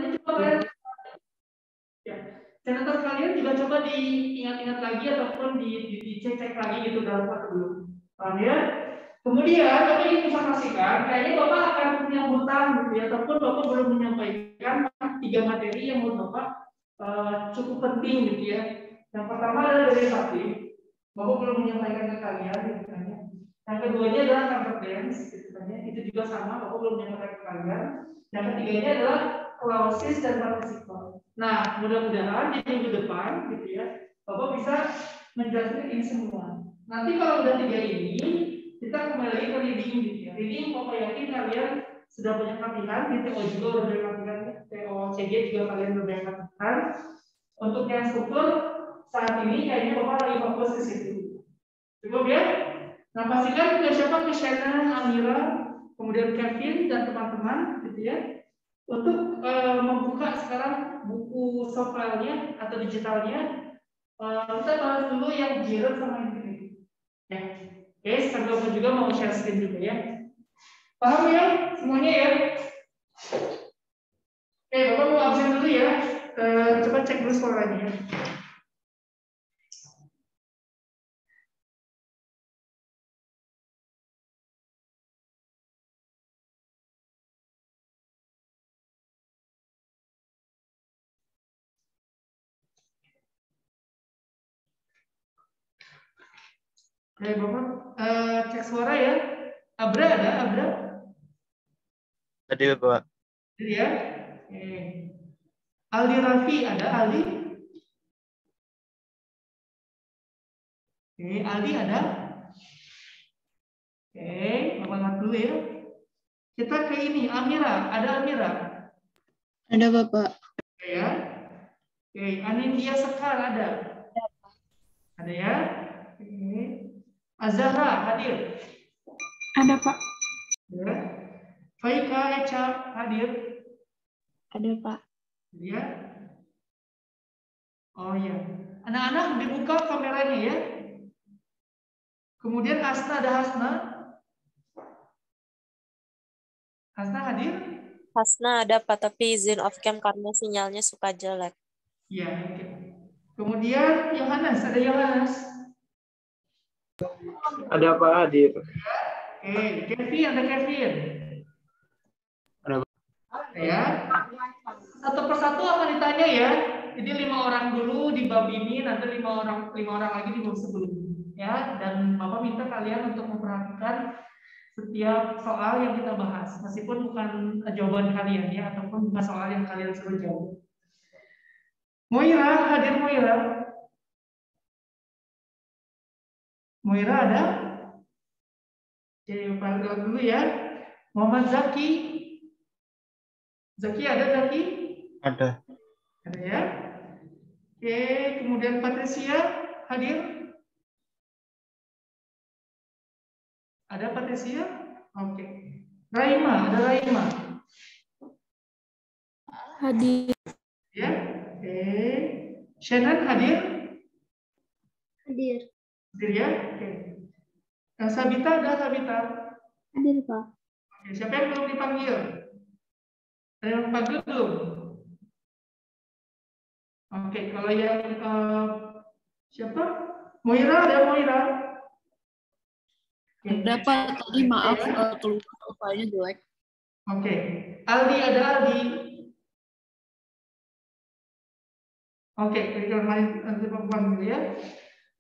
Nanti coba kalian, ya, catatan kalian juga coba diingat-ingat lagi ataupun dicek-cek lagi gitu dalam waktu belum. Paham ya? Kemudian Bapak ingin informasikan, kayaknya Bapak akan punya hutang gitu ya, ataupun Bapak belum menyampaikan 3 materi yang menurut Bapak cukup penting gitu ya. Yang pertama adalah derivatif, Bapak belum menyampaikan ke kalian gitu kan ya. Yang keduanya adalah convergence gitu kan ya. Itu juga sama, Bapak belum menyampaikan ke kalian. Yang ketiganya adalah clausis dan participle. Nah, mudah-mudahan di minggu depan gitu ya, Bapak bisa menjelaskan ini semua. Nanti kalau udah 3 ini, kita kembali ke reading gitu ya. Reading Bapak yakin kalian sudah banyak latihan, di TO juga udah banyak latihan, TO CG juga kalian udah banyak latihan. Untuk yang struktur saat ini kayaknya Bapak lagi fokus ke situ. Cukup ya? Nah, pastikan ke siapa, ke Shannon, Amira, kemudian Kevin dan teman-teman gitu ya. Untuk membuka sekarang buku soft file-nya atau digitalnya, kita bahas dulu yang Jira sama ini. Ya. Oke, sambil Bapak juga mau share screen juga ya. Paham ya semuanya ya? Oke, Bapak mau absen dulu ya. Coba cek dulu suaranya ya. Oke, Bapak cek suara ya. Abra ada? Abra? Tadi Bapak. Jadi ya. Oke. Aldi Raffi ada? Aldi? Oke, Aldi ada? Oke, Bapak lihat dulu ya. Kita ke ini, Amira. Ada Amira? Ada Bapak. Oke ya. Oke, Anindya Sekar ada? Ada ya? Oke. Azahra hadir? Ada Pak. Ya. Faika Echa hadir? Ada Pak. Ya. Oh ya. Anak-anak dibuka kameranya ya. Kemudian Hasna, ada Hasna? Hasna hadir? Hasna ada Pak, tapi izin off cam karena sinyalnya suka jelek. Iya. Oke. Kemudian Yohanes, ada Yohanes? Ada Pak hadir. Oke, Kevin, ada Kevin? Ada Pak. Ya. Satu persatu akan ditanya ya. Jadi 5 orang dulu di bab ini, nanti 5 orang lagi di bab sebelumnya. Ya, dan Bapak minta kalian untuk memperhatikan setiap soal yang kita bahas, meskipun bukan jawaban kalian ya, ataupun bukan soal yang kalian suruh jawab. Moira, hadir Moira? Moira ada? Oke, Bapak dulu ya. Muhammad Zaki. Zaki ada Zaki? Ada. Ada ya. Oke, kemudian Patricia hadir? Ada Patricia? Oke. Raima, ada Raima? Hadir. Ya. Oke. Shannon hadir? Hadir. Hadir ya. Oke. Sabita ada Sabita? Hadir Pak. Oke. Siapa yang belum dipanggil? Ada yang dipanggil belum? Oke. Kalau yang siapa? Moira, ada Moira? Ada Pak. Tadi maaf keluar filenya jelek. Oke. Aldi, ada Aldi? Oke, kita nanti perempuan dulu ya.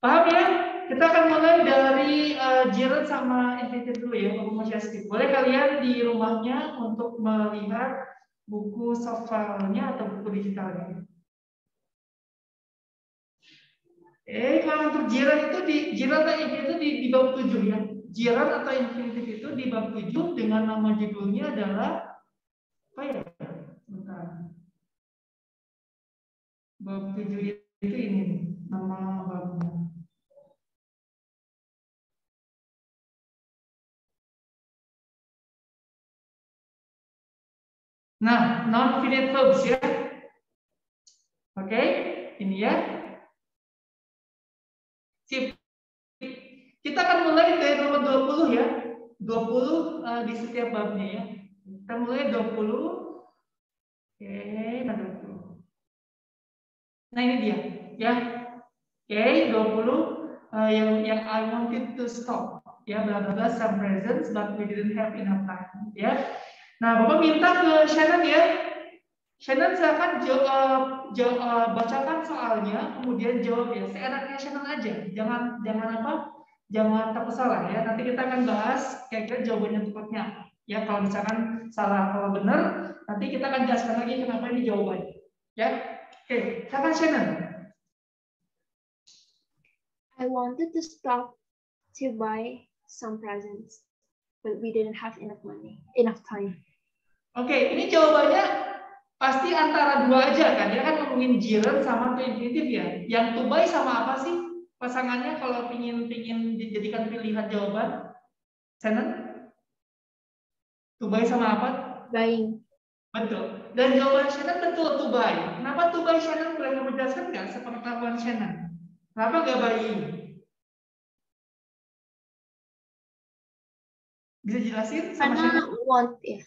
Paham ya? Kita akan mulai dari Jirat sama Infinitive dulu ya, Masih boleh kalian di rumahnya untuk melihat buku soft file-nya atau buku digitalnya. Kalau untuk Jirat itu Jirat atau Infinitive di bab 7 ya. Jirat atau Infinitive itu di bab 7 dengan nama judulnya adalah apa ya? Bentar. Bab 7 itu ini nama babnya. Nah, non-finite verbs ya. Oke, ini ya. Sip. Kita akan mulai dari nomor 20 ya. 20 di setiap babnya ya. Kita mulai 20. Oke, nah 20. Nah ini dia, ya. Oke, 20 yang I wanted to stop, ya, bla bla bla, some presents but we didn't have enough time, ya. Nah, Bapak minta ke Shannon ya. Shannon silakan bacakan soalnya, kemudian jawab ya. Seenaknya Shannon aja, jangan apa? Jangan takut salah ya. Nanti kita akan bahas kira-kira jawabannya tepatnya. Ya, kalau misalkan salah, kalau benar, nanti kita akan jelaskan lagi kenapa ini jawabannya. Ya, oke, silakan Shannon. I wanted to stop to buy some presents, but we didn't have enough time. Oke, ini jawabannya pasti antara dua aja kan? Dia kan ngomongin jiran sama to infinitive ya. Yang to buy sama apa sih pasangannya kalau pingin dijadikan pilihan jawaban? Shannon? To buy sama apa? Buying. Betul. Dan jawaban Shannon betul to buy. Kenapa to buy Shannon? Boleh menjelaskan nggak sepengetahuan Shannon? Kenapa nggak buying? Bisa jelasin sama Karena Shannon? want ya.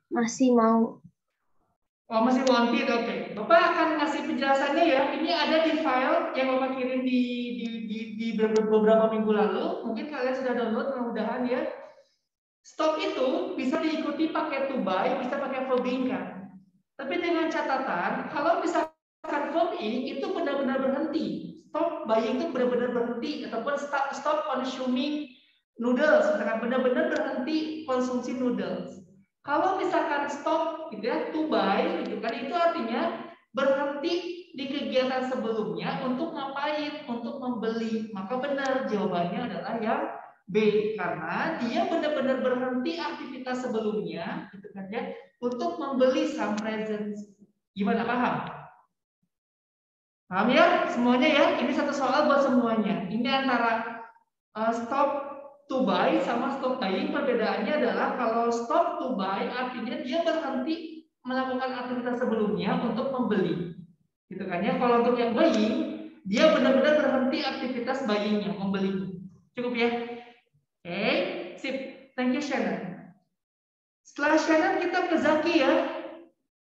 Masih mau. Oh, masih wanted, oke. Bapak akan ngasih penjelasannya ya. Ini ada di file yang Bapak kirim di beberapa minggu lalu. Mungkin kalian sudah download, mudah-mudahan ya. Stop itu bisa diikuti pakai to buy, bisa pakai verb ing kan. Tapi dengan catatan, kalau misalkan verb ing itu benar-benar berhenti. Stop buying itu benar-benar berhenti, ataupun stop consuming noodles, benar-benar berhenti konsumsi noodles. Kalau misalkan stop gitu ya, to buy gitu kan, itu artinya berhenti di kegiatan sebelumnya untuk ngapain? Untuk membeli. Maka benar jawabannya adalah yang B, karena dia benar-benar berhenti aktivitas sebelumnya gitu kan ya, untuk membeli some presents. Gimana, paham? Paham ya semuanya ya? Ini satu soal buat semuanya. Ini antara stop to buy sama stop buying. Perbedaannya adalah kalau stop to buy artinya dia berhenti melakukan aktivitas sebelumnya untuk membeli, gitu kan ya. Kalau untuk yang buying, dia benar-benar berhenti aktivitas buyingnya, membeli. Cukup ya? Oke, sip. Thank you Shannon. Setelah Shannon kita ke Zaki ya.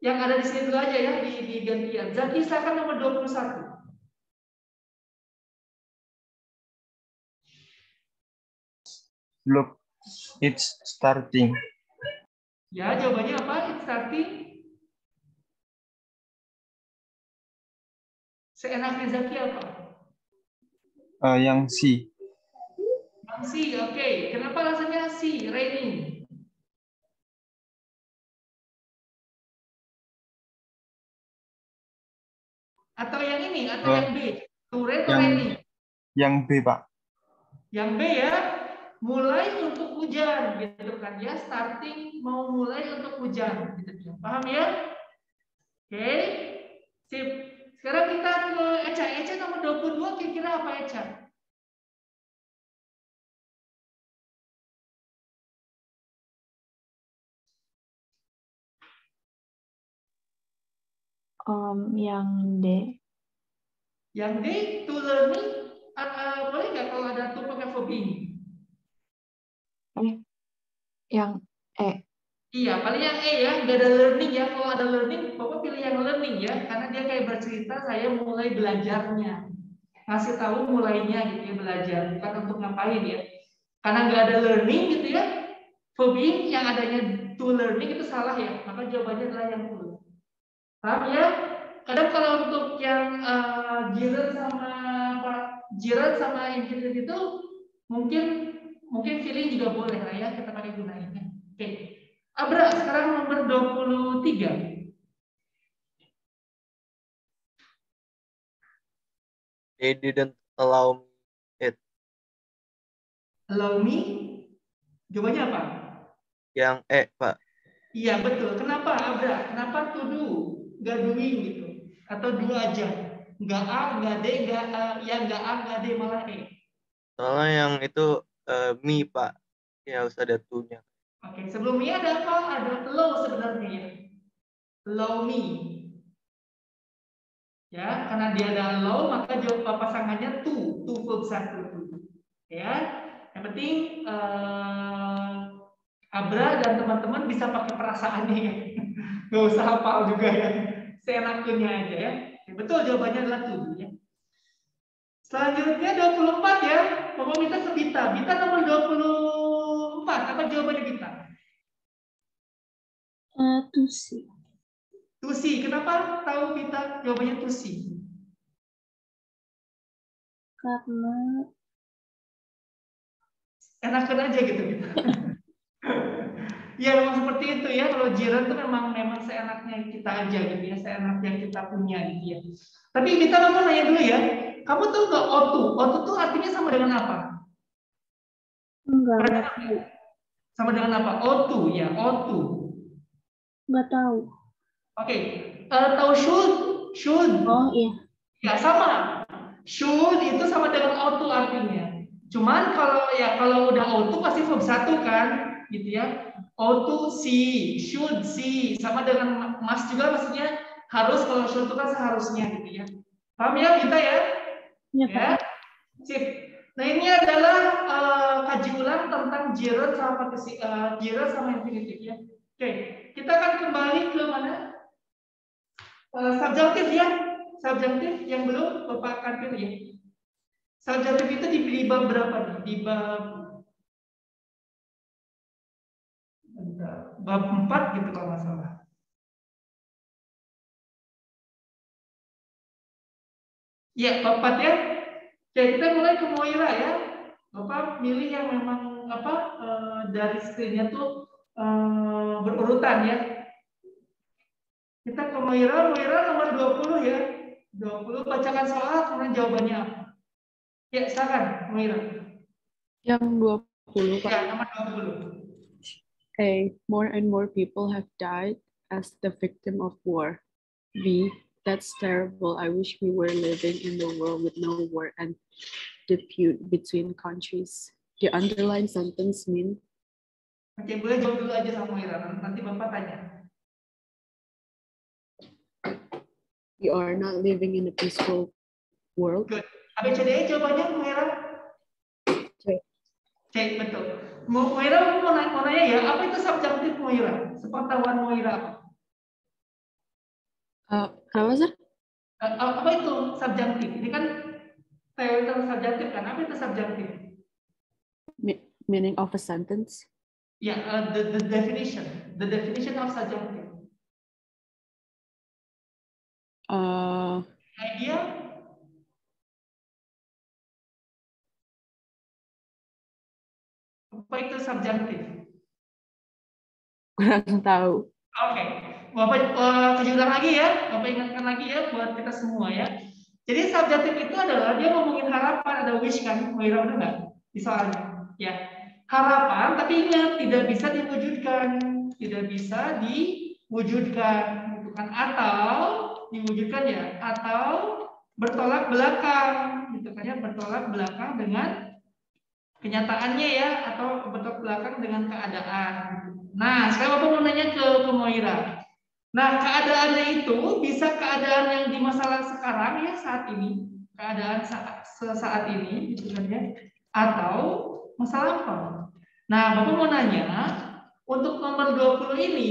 Yang ada di sini dulu aja ya di gantian. Zaki silakan nomor 21. Look, it's starting. Ya, jawabannya apa? It's starting. Seenaknya Zaki apa? Yang C. Yang C, oke. Kenapa rasanya C? Raining. Atau yang ini, atau yang B? To rain atau raining? Yang B, Pak. Yang B ya, mulai untuk hujan, gitu kan ya. Starting mau mulai untuk hujan, gitu. Paham ya? Oke, sip. Sekarang kita ke Eca. Eca nomor 22, kira-kira apa Eca? Yang D. Yang D, to learning, boleh nggak kalau ada to pakai verb ing? Yang E. Iya, paling yang E ya, nggak ada learning ya. Kalau ada learning, Bapak pilih yang learning ya, karena dia kayak bercerita saya mulai belajarnya, ngasih tahu mulainya gitu ya, belajar, bukan untuk ngapain ya. Karena nggak ada learning gitu ya, verb ing yang adanya to learning itu salah ya, maka jawabannya adalah yang to. Paham ya? Kadang kalau untuk yang jiran sama infinitive itu mungkin feeling juga boleh lah ya, kita pakai gunainnya. Oke. Abra, sekarang nomor 23. They didn't allow it. Allow me? Jawabannya apa? Yang E, Pak. Iya, betul. Kenapa, Abra? Kenapa to do? Nggak doing gitu. Atau do aja. Nggak A, nggak D, nggak nggak A, nggak D, malah E. Soalnya yang itu me, Pak. Ya harus ada to-nya. Oke, sebelum me ada apa? Ada allow sebenarnya ya. Allow me. Ya, karena dia ada allow, maka jawab pasangannya to verb 1. Ya, yang penting Abra dan teman-teman bisa pakai perasaannya ya. Nggak usah hafal juga ya. Seenaknya aja ya. Betul, jawabannya adalah 7 ya. Selanjutnya 24 ya. Bapak minta ke Bita. Bita nomor 24. Apa jawabannya Bita? Tusi. Tusi. Kenapa tahu Bita jawabannya Tusi? Karena Enakan aja gitu Bita. Ya memang seperti itu ya. Kalau jiran tuh memang seenaknya kita aja gitu ya. Seenaknya kita punya gitu ya. Tapi Bita mau nanya dulu ya. Kamu tahu nggak otu? Otu tuh artinya sama dengan apa? enggak Sama dengan apa? Otu ya, otu. nggak tahu. Oke. Tahu should? Should. Oh iya. Ya sama. Should itu sama dengan otu artinya. Cuman kalau udah otu pasti verb 1 kan, gitu ya. Ought see, should see, sama dengan must juga maksudnya harus, kalau should itu kan seharusnya gitu ya. Paham ya kita ya? Iya, Ya. Sip. Nah ini adalah kaji ulang tentang gerund sama gerund sama infinitif ya. Oke, kita akan kembali ke mana? Subjunctive ya. Subjunctive yang belum Bapak akan pilih ya. Subjunctive itu di bab berapa nih? Di bab 4 gitu kalau nggak salah. Ya, bab 4 ya. Oke, kita mulai ke Moira ya. Bapak milih yang memang dari screen-nya tuh berurutan ya. Kita ke Moira nomor 20 ya. 20 bacakan soal kemudian jawabannya apa. Ya, silakan Moira. Yang 20, Pak. Ya, nomor 20. A. More and more people have died as the victim of war. B. That's terrible. I wish we were living in the world with no war and dispute between countries. The underlined sentence mean. Oke, boleh jawab dulu aja sama Moira. Nanti Bapak tanya. We are not living in a peaceful world. Good. ABCD jawabannya Moira. C, betul. Moira mau nanya ya, apa itu subjunctive Moira? Sepengetahuan Moira apa? Kenapa, sir? Apa itu subjunctive? Ini kan teori tentang subjunctive kan? Apa itu subjunctive? Meaning of a sentence. Ya, the definition of subjunctive. Idea? Apa itu subjunctive? Kurang tahu. Oke, Bapak kasih ulang lagi ya, Bapak ingatkan lagi ya buat kita semua ya. Jadi subjunctive itu adalah dia ngomongin harapan, ada wish kan, Moira udah nggak di soalnya, ya. Harapan, tapi ingat tidak bisa diwujudkan, gitu kan, atau diwujudkan ya, atau bertolak belakang, gitu kan ya, bertolak belakang dengan kenyataannya ya, atau bertolak belakang dengan keadaan. Nah, sekarang Bapak mau nanya ke Moira. Nah, keadaannya itu bisa keadaan yang di masalah sekarang ya, saat ini, keadaan saat ini, gitu kan ya, atau masalah apa? Nah, Bapak mau nanya, untuk nomor 20 ini,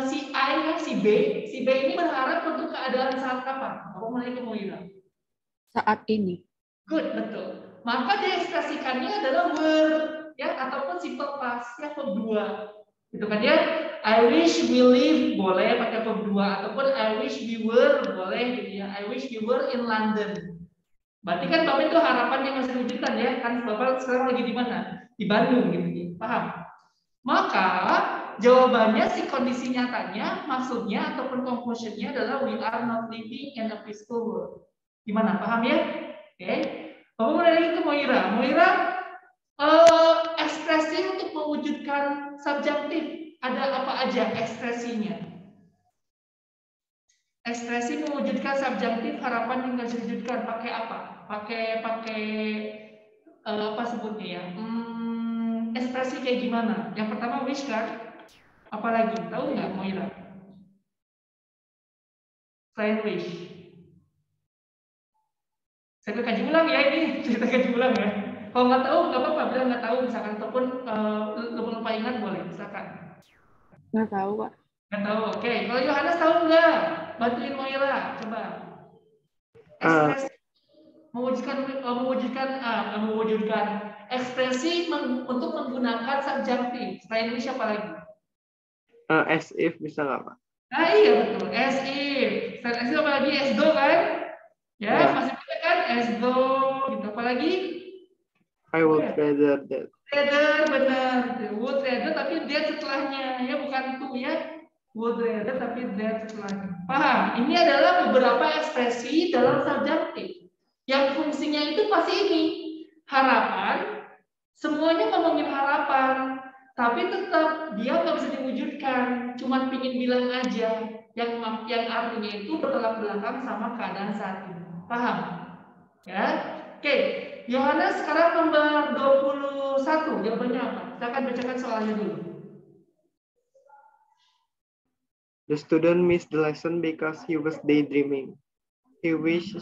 si A ya, si B ini berharap untuk keadaan saat kapan? Bapak mau nanya ke Moira. Saat ini. Good, betul. Maka diekspresikannya adalah were ya, ataupun simple past ya, verb 2. Gitu kan ya. I wish we live boleh pakai verb 2, ataupun I wish we were boleh gitu ya. I wish we were in London. Berarti kan Bapak itu harapan yang masih wujudkan ya. Kan Bapak sekarang lagi di mana? Di Bandung gitu ya. Paham? Maka jawabannya si kondisi nyatanya, maksudnya ataupun conclusionnya adalah we are not living in a peaceful world. Gimana? Paham ya? Oke. Bapak mau nanya ke Moira. Moira, ekspresi untuk mewujudkan subjunctive ada apa aja ekspresinya? Ekspresi mewujudkan subjunctive harapan yang nggak diwujudkan pakai apa? Pakai apa sebutnya ya? Ekspresi kayak gimana? Yang pertama wish kan? Apalagi tahu nggak Moira? Selain wish. Saya kaji ulang ya ini, cerita kaji ulang ya. Kalau nggak tahu nggak apa-apa, bilang nggak tahu misalkan, ataupun lupa ingat boleh misalkan. Nggak tahu, Pak. Nggak tahu. Oke, kalau Yohanes tahu nggak? Bantuin Moira, coba. Ekspresi mewujudkan ekspresi untuk menggunakan subjunctive. Selain ini siapa lagi? As if bisa nggak, Pak? Nah iya betul, as if. Selain as if apa lagi? As though kan? Ya, masih bisa kan? As though. Gitu. Apa lagi? I would rather that. Rather, benar. Would rather tapi that setelahnya. Ya, bukan to ya. Would rather tapi that setelahnya. Paham? Ini adalah beberapa ekspresi dalam subjunctive. Yang fungsinya itu pasti ini. Harapan. Semuanya ngomongin harapan. Tapi tetap dia nggak bisa diwujudkan. Cuma pingin bilang aja. Yang artinya itu bertolak belakang sama keadaan saat ini. Paham? Ya. Oke. Yohanes sekarang nomor 21. Jawabannya apa? Kita akan bacakan soalnya dulu. The student missed the lesson because he was daydreaming. He wished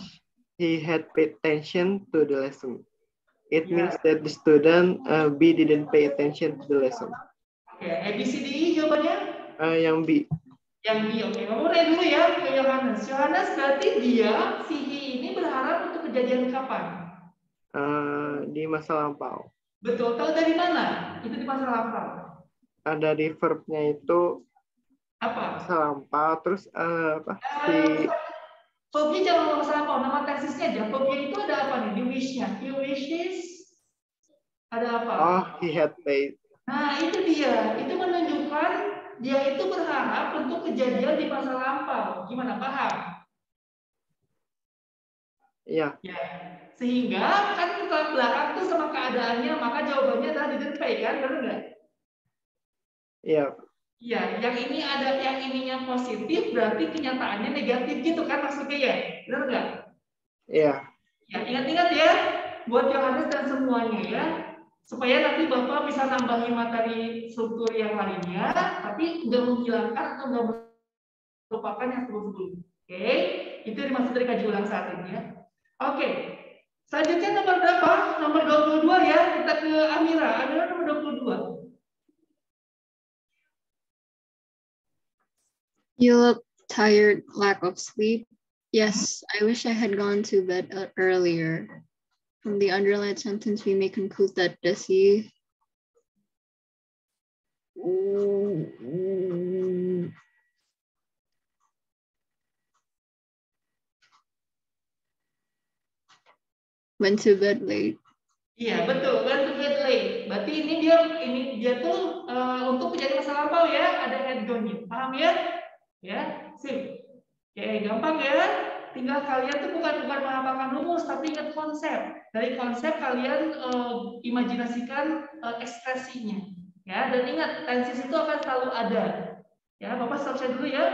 he had paid attention to the lesson. It means that the student B didn't pay attention to the lesson. Oke, A, B, C, D, E jawabannya? Yang B. Yang B, oke. Kamu nanya dulu ya ke Yohanes. Yohanes berarti dia, si he ini berharap untuk kejadian kapan? Di masa lampau. Betul, tahu dari mana? Itu di masa lampau. Ada di verbnya itu apa? Masa lampau, terus apa? Verbnya jangan masa lampau, nama tesisnya aja. Verbnya itu ada apa nih? Di wish-nya. He wishes ada apa? Oh, he had paid. Nah, itu dia. Itu menunjukkan dia itu berharap untuk kejadian di masa lampau. Gimana, paham? Iya. Ya. Sehingga kan kita belakang tuh sama keadaannya, maka jawabannya adalah didn't pay kan, benar nggak? Iya. Iya, yang ini ada yang ininya positif, berarti kenyataannya negatif gitu kan maksudnya ya, benar nggak? Iya. Ya, ingat-ingat ya, buat Yohanes dan semuanya ya, supaya nanti Bapak bisa nambahin materi struktur yang lainnya, tapi nggak menghilangkan atau nggak melupakan yang sebelum-sebelumnya. Oke, itu dimaksud dari kaji ulang saat ini ya. Oke. Selanjutnya nomor berapa? Nomor 22 ya. Kita ke Amira. Amira nomor 22. You look tired, lack of sleep. Yes, I wish I had gone to bed earlier. From the underlined sentence, we may conclude that Desi went to bed late. Iya betul, went to bed late. Berarti ini dia tuh untuk menjadi masa lampau ya, ada had gone-nya. Paham ya? Ya, sip. Oke, gampang ya. Tinggal kalian tuh bukan menghafalkan rumus, tapi ingat konsep. Dari konsep kalian imajinasikan ekspresinya. Ya, dan ingat tenses itu akan selalu ada. Ya, Bapak selesai dulu ya.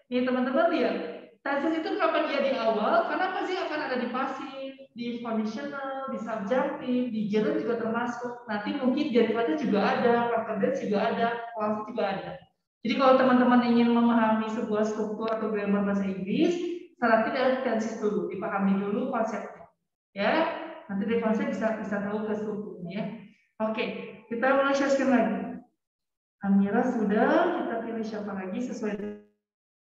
Nih teman-teman lihat. Tenses itu kapan dia di awal? Karena pasti akan ada di pasif, di conditional, di subjunctive, di gerund juga termasuk. Nanti mungkin derivatif juga ada, precedence juga ada, clause juga ada. Jadi kalau teman-teman ingin memahami sebuah struktur atau grammar bahasa Inggris, syaratnya adalah tenses dulu, dipahami dulu konsepnya. Ya, nanti dari konsep bisa tahu ke strukturnya ya. Oke, kita mulai share screen lagi. Amira sudah, kita pilih siapa lagi sesuai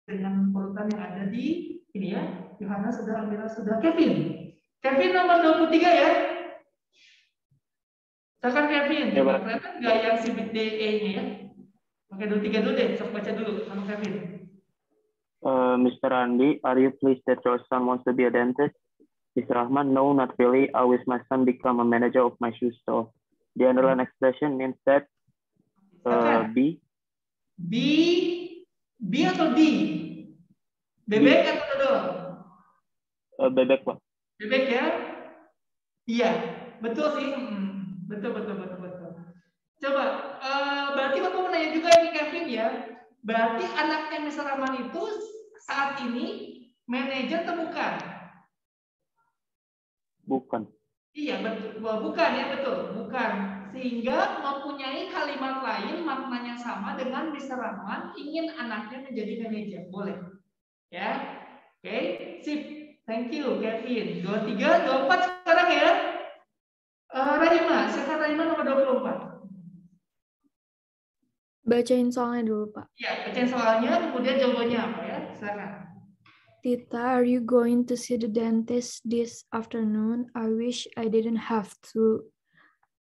dengan urutan yang ada di ini ya. Yohana sudah, Amira sudah, Kevin. Kevin nomor 23 ya. Silakan Kevin. Ya, kelihatan nggak yang si DE-nya ya? Oke, 23 dulu deh, coba baca dulu sama Kevin. Mr. Andi, are you pleased that your son wants to be a dentist? Mr. Rahman, no, not really. I wish my son become a manager of my shoe store. The underlying expression means that B. B atau D? Bebek atau dodol? Bebek, Pak. Bebek ya? Iya, betul sih. Betul. Coba, berarti Bapak mau nanya juga ini Kevin ya. Berarti anaknya Mr. Rahman itu saat ini manajer atau bukan? Bukan. Iya, betul. Bukan ya, betul. Bukan. Sehingga mempunyai kalimat lain maknanya sama dengan Mr. Rahman ingin anaknya menjadi manajer. Boleh. Ya. Oke, sip. Thank you, Kevin. 23, 24 sekarang ya. Rahima, silakan Rahima nomor 24. Bacain soalnya dulu, Pak. Ya, bacain soalnya, kemudian jawabannya apa ya? Silakan. Tita, are you going to see the dentist this afternoon? I wish I didn't have to.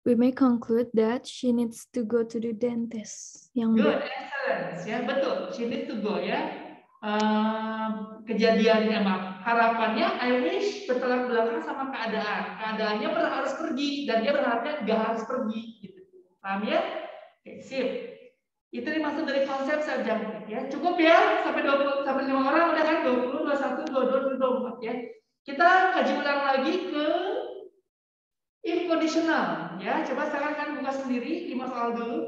We may conclude that she needs to go to the dentist. Yang B. Good, excellent. Ya, betul. She needs to go ya. Kejadiannya, harapannya I wish bertolak belakang sama keadaan. Keadaannya harus pergi dan dia berharapnya nggak harus pergi. Gitu. Paham ya? Oke, sip. Itu dimaksud dari konsep subjunctive ya. Cukup ya sampai 20 sampai 5 orang udah kan 20, 21, 22, 24 ya. Kita kaji ulang lagi ke if conditional ya. Coba sekarang kan buka sendiri 5 soal dulu.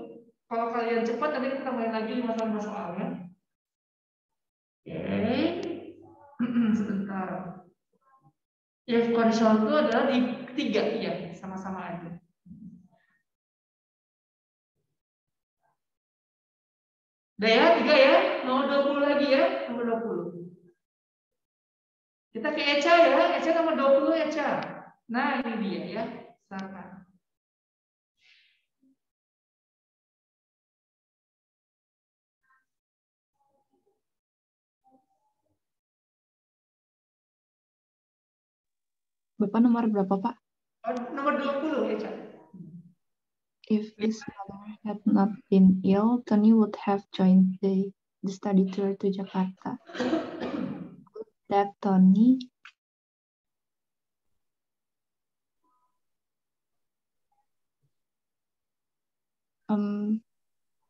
Kalau kalian cepat nanti kita main lagi 5 soal ya. Oke. Sebentar. If conditional itu adalah di 3 ya, sama-sama aja. Udah ya, 3 ya. Nomor 20 lagi ya, nomor 20. Kita ke Eca ya, Eca nomor 20 Eca. Nah, ini dia ya. Silakan. Bapak nomor berapa, Pak? Nomor 20 Eca. If his mother had not been ill, Tony would have joined the study tour to Jakarta. That Tony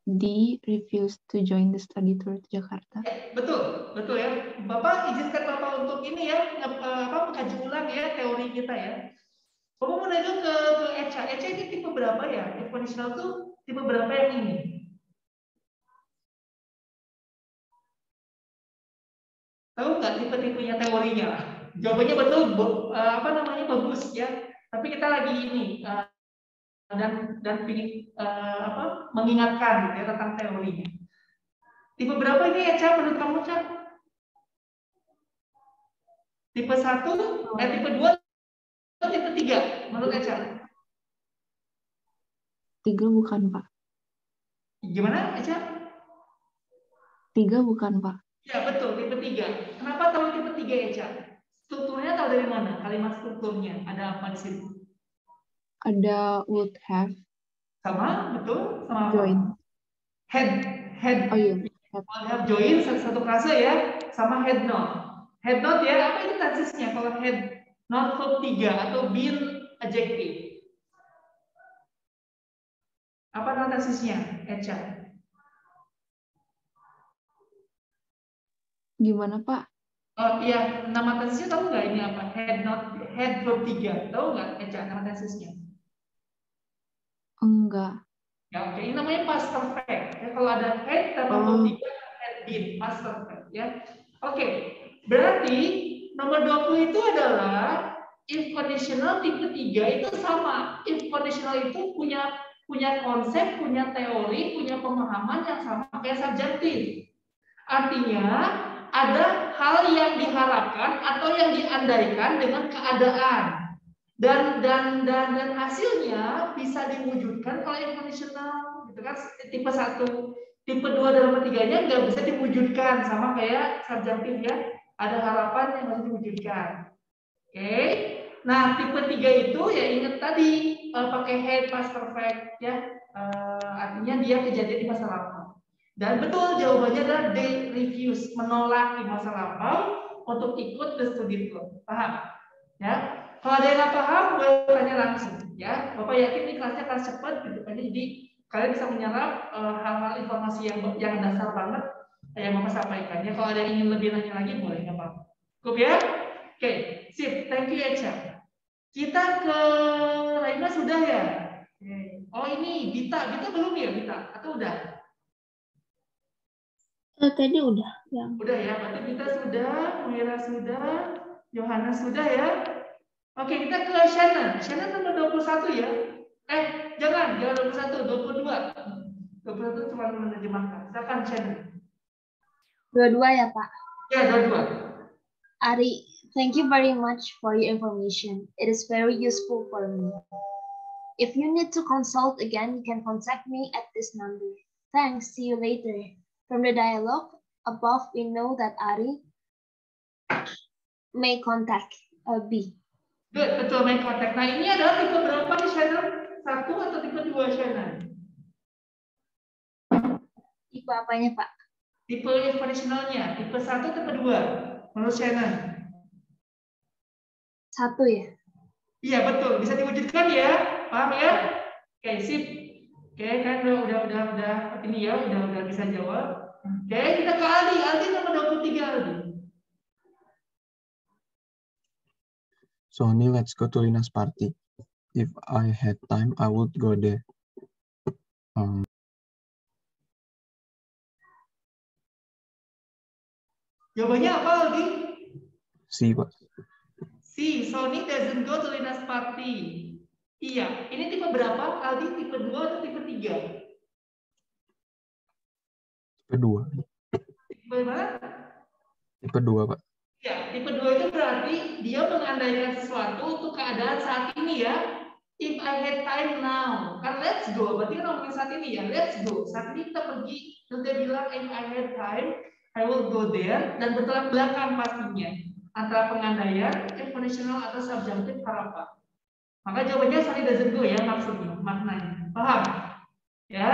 D refused to join the study tour to Jakarta. Betul, betul ya. Bapak izinkan Bapak untuk ini ya, mengkaji ulang ya teori kita ya. Bapak mau nanya ke Eca. Eca ini tipe berapa ya? If conditional tuh tipe berapa yang ini? Tahu nggak tipe-tipenya teorinya? Jawabannya betul, bagus ya. Tapi kita lagi ini dan ingin mengingatkan gitu ya tentang teorinya. Tipe berapa ini Eca menurut kamu, Eca? Tipe 1, tipe 2, atau tipe 3 menurut Eca? 3 bukan, Pak. Gimana, Eca? 3 bukan, Pak. Ya, betul, tipe 3. Kenapa tahu tipe 3, Eca? Strukturnya tahu dari mana? Kalimat strukturnya. Ada apa di situ? Ada would have. Sama, betul. Sama apa? Join. Had. Oh iya. Would have join satu frase ya. Sama had not. Had not ya, apa itu tensesnya? Kalau had not verb 3 atau been adjective. Apa nama tensesnya, Eca? Gimana, Pak? Oh iya, nama tensesnya tahu nggak ini apa? Had verb 3. Tahu nggak, Eca, nama tensesnya? Enggak. Ya, oke. Ini namanya past perfect. Ya, kalau ada had tambah verb 3, had been, past perfect. Ya, oke. Berarti nomor 20 itu adalah if conditional tipe 3 itu sama. If conditional itu punya konsep, punya teori, punya pemahaman yang sama kayak subjektif. Artinya ada hal yang diharapkan atau yang diandaikan dengan keadaan. Dan hasilnya bisa diwujudkan kalau if conditional gitu kan, tipe 1. Tipe 2 dan tipe 3-nya nggak bisa diwujudkan, sama kayak subjektif ya. Ada harapan yang harus diwujudkan. Oke. Nah, tipe 3 itu ya ingat tadi pakai had past perfect ya. Artinya dia kejadian di masa lampau. Dan betul jawabannya adalah they refuse, menolak di masa lampau untuk ikut the study tour. Paham? Ya. Kalau ada yang nggak paham, boleh tanya langsung ya. Bapak yakin ini kelasnya kelas cepat gitu kan. Jadi kalian bisa menyerap hal-hal informasi yang dasar banget yang Bapak sampaikan. Ya, kalau ada yang ingin lebih nanya lagi boleh, nggak apa-apa. Cukup ya? Oke, sip. Thank you, Eca. Kita ke Raina sudah ya? Oke. Oh ini Bita belum ya, Bita? Atau udah? Tadi udah. Ya. Udah ya, berarti Bita sudah, Mira sudah, Yohana sudah ya? Oke, kita ke Shannon. Shannon nomor 21 ya? Jangan 21, 22. 21 cuma menerjemahkan. Silakan Shannon. 22 ya, Pak? Ya, 22. Ari, thank you very much for your information. It is very useful for me. If you need to consult again, you can contact me at this number. Thanks, see you later. From the dialogue above, we know that Ari may contact B. Good, betul, make contact. Nah, ini adalah tipe berapa nih, Shannon? 1 atau tipe 2, Shannon? Tipe apanya, Pak? Tipe conditionalnya, tipe 1, tipe 2, menurut Shannon? 1 ya? Iya, betul. Bisa diwujudkan ya? Paham ya? Oke, sip. Oke, kan udah ini ya, udah bisa jawab. Oke, kita ke Aldi. Aldi nomor 23, Aldi. Sony, let's go to Lina's party. If I had time, I would go there. Jawabannya apa, Aldi? C, Pak. C, Sony doesn't go to Lina's party. Iya, ini tipe berapa, Aldi? Tipe 2 atau tipe 3? Tipe 2. Tipe mana? Tipe 2, Pak. Ya, tipe 2 itu berarti dia mengandaikan sesuatu untuk keadaan saat ini ya. If I had time now. Kan let's go, berarti kan ngomongin saat ini ya. Let's go. Saat ini kita pergi, terus dia bilang if I had time, I will go there. Dan bertolak belakang pastinya. Antara pengandaian, conditional atau subjunctive harapan. Maka jawabannya Sony doesn't go ya maksudnya, maknanya. Paham? Ya.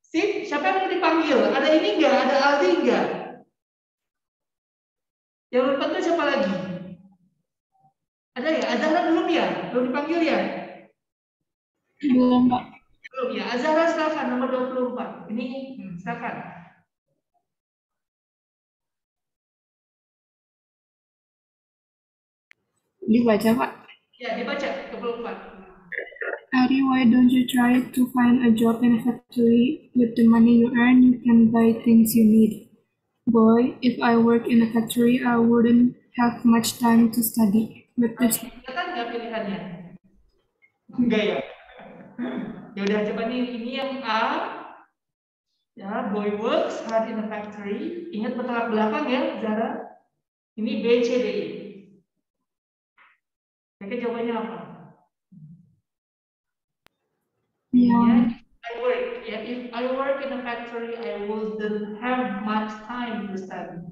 Sip, siapa yang mau dipanggil? Ada ini enggak? Ada Aldi enggak? Yang belum dipanggil siapa lagi? Ada ya? Azahra belum ya? Belum dipanggil ya? Belum, Pak. Belum ya? Azahra silakan nomor 24. Ini silakan. Dibaca, Pak. Ya, dibaca 24. Ari, why don't you try to find a job in a factory? With the money you earn, you can buy things you need. Boy, if I work in a factory, I wouldn't have much time to study. With this, Kelihatan nggak pilihannya? Enggak ya? Ya udah coba nih, ini yang A. Ya, boy works hard in a factory. Ingat bertolak belakang ya, Zara. Ini B, C, D, E. Oke, jawabannya apa? yang I work. Yeah, if I work in a factory, I wouldn't have much time to study.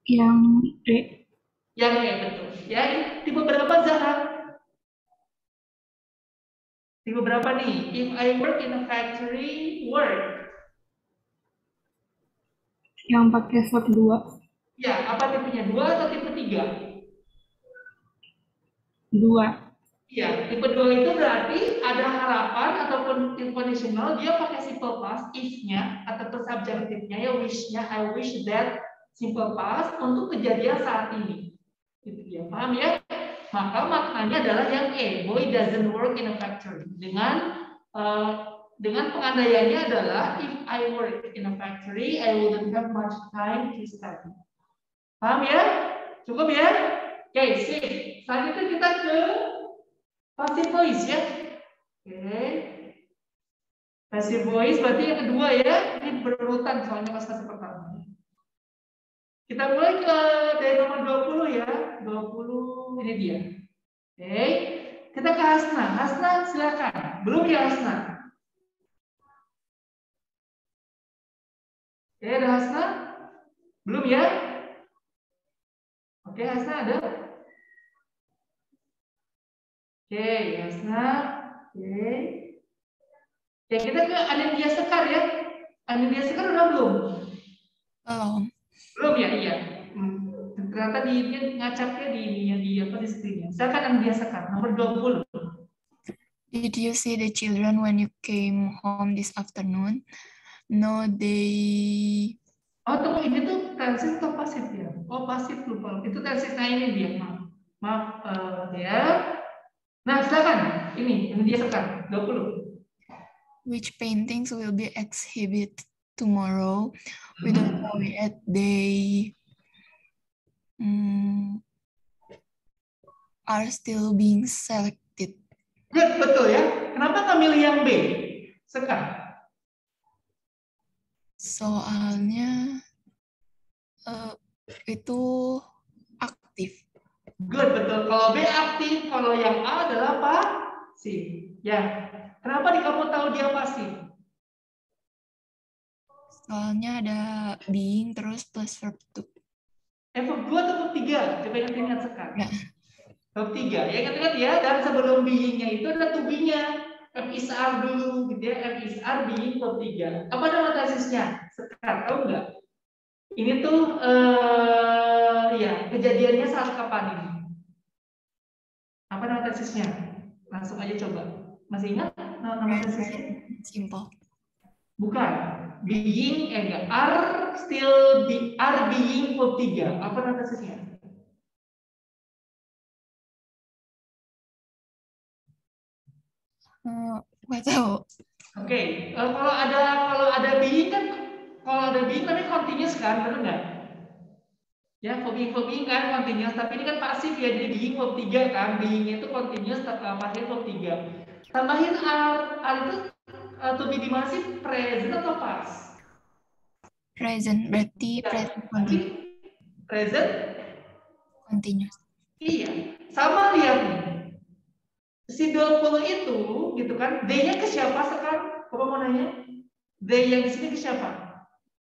yang D. Yang E betul. Ya, tipe berapa Zahra? Tipe berapa nih? If I work in a factory, work. Yang pakai verb 2. Ya, apa tipenya? 2 atau tipe 3? 2. Iya, tipe 2 itu berarti ada harapan ataupun conditional, dia pakai simple past, if-nya ataupun subjunctive-nya ya, wish-nya, I wish that, simple past untuk kejadian saat ini. Gitu ya, paham ya? Maka maknanya adalah yang E, boy doesn't work in a factory. Dengan pengandaiannya adalah if I work in a factory, I wouldn't have much time to study. Paham ya? Cukup ya? Oke, sip. Selanjutnya kita ke passive voice ya. Oke. Passive voice berarti yang kedua ya. Ini berurutan soalnya pas pertama. Kita mulai dari nomor 20 ya. 20 ini dia. Oke. Kita ke Hasna. Hasna silakan. Belum ya Hasna? Oke, ada Hasna? Belum ya? Oke, Hasna ada? Oke, Hasna. Oke. Oke, kita ke Anindya Sekar ya. Anindya Sekar udah belum? Belum. Belum ya, iya. Ternyata dia ngacapnya di screen-nya. Silakan Anindya Sekar, nomor 20. Did you see the children when you came home this afternoon? No, they... Oh, tunggu, ini tuh tensis atau pasif ya? Oh, pasif lupa. Itu tensis, nah ini dia. Maaf ya. Nah, silakan. Ini dia Sekar, 20. Which paintings will be exhibited tomorrow? We don't know yet. They are still being selected. Good, betul ya. Kenapa nggak milih yang B? Sekar. Soalnya itu aktif. Good, betul. Kalau B aktif, kalau yang A adalah pasif. Ya. Kenapa di kamu tahu dia pasif? Soalnya ada being terus plus verb to. Verb 2 atau verb 3? Coba ingat sekarang. Ya. Verb 3. Ya ingat-ingat ya, dan sebelum being-nya itu ada to be-nya. F is are dulu gitu ya. F is are being verb 3. Apa nama tesisnya? Sekarang tahu nggak? Ini tuh ya, kejadiannya saat kapan ini? Apa nama tesisnya? Langsung aja coba. Masih ingat nama tesisnya? Simple. Bukan. Being enggak. Are being verb 3. Apa nama tesisnya? Nggak tahu. Oke, kalau ada being kan, kalau ada being tapi continuous kan, benar nggak? Ya, verb being kan continuous, tapi ini kan pasif ya, jadi being verb 3 kan, being itu continuous, pasif verb 3. Tambahin are itu to be di masih present atau past? Present, berarti present continuous. Present Continuous. Iya, sama lihat nih. Si 20 itu gitu kan, D-nya ke siapa sekarang? Apa mau nanya? D yang di sini ke siapa?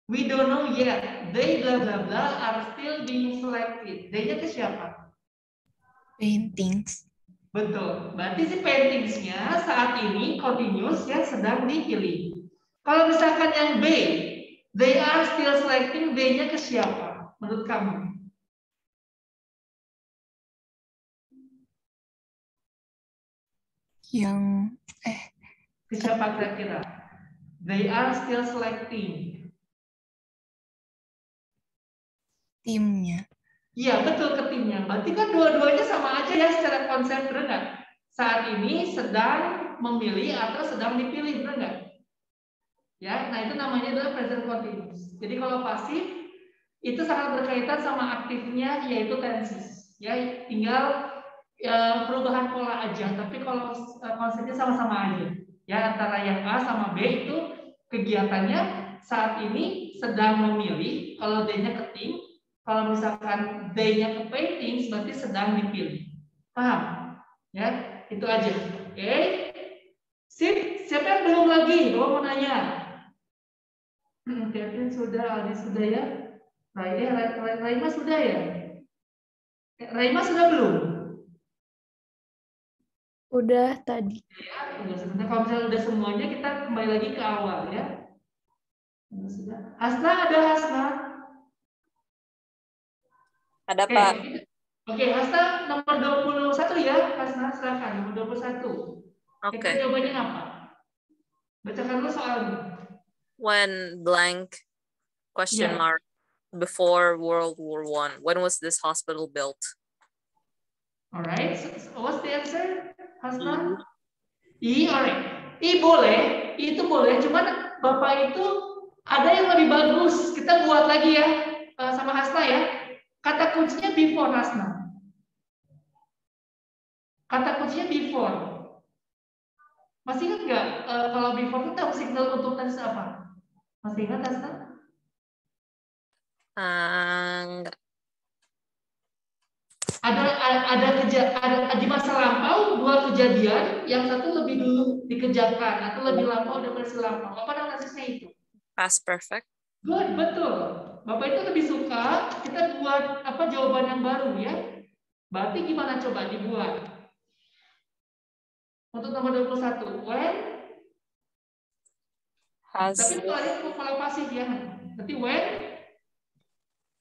We don't know yet. They bla bla bla are still being selected. D-nya ke siapa? Paintings. Betul. Berarti si paintingsnya saat ini continuous ya, sedang dipilih. Kalau misalkan yang B, they are still selecting, D-nya ke siapa? Menurut kamu? Yang ke siapa kira-kira? They are still selecting. Timnya. Iya, betul, ke timnya. Berarti kan dua-duanya sama aja ya secara konsep, benar nggak? Saat ini sedang memilih atau sedang dipilih, benar nggak? Ya, nah itu namanya adalah present continuous. Jadi kalau pasif itu sangat berkaitan sama aktifnya, yaitu tenses. Ya, tinggal perubahan pola aja. Tapi kalau konsepnya sama-sama aja. Ya, antara yang A sama B itu kegiatannya saat ini sedang memilih. Kalau D-nya ke tim, kalau misalkan D-nya ke paintings, berarti sedang dipilih. Paham? Ya, itu aja. Oke. Sip. Siapa yang belum lagi? Gua mau nanya. Kevin sudah, Aldi sudah ya. Raima sudah ya. Raima sudah belum? Udah tadi. Ya, udah sebentar. Kalau misalnya udah semuanya, kita kembali lagi ke awal ya. Sudah. Hasna ada Hasna? Ada Pak. Oke, Hasna nomor 21 ya. Hasna silakan nomor 21. Kita jawabannya apa? Bacakan dulu soalnya. When blank question mark before World War I. When was this hospital built? Alright, so what's the answer, Hasna? I, alright. I boleh, itu boleh. Cuman Bapak itu ada yang lebih bagus. Kita buat lagi ya sama Hasna ya. Kata kuncinya before, Hasna. Kata kuncinya before. Masih ingat nggak kalau before itu tahu signal untuk tense apa? Masih ingat, Hasna? Enggak. Ada di masa lampau dua kejadian, yang satu lebih dulu dikerjakan atau lebih lampau dan versi lampau. Apa nama tesisnya itu? Past perfect. Good, betul. Bapak itu lebih suka kita buat apa jawaban yang baru ya. Berarti gimana coba dibuat? Untuk nomor 21, when? Tapi kalau pasif ya. Berarti when?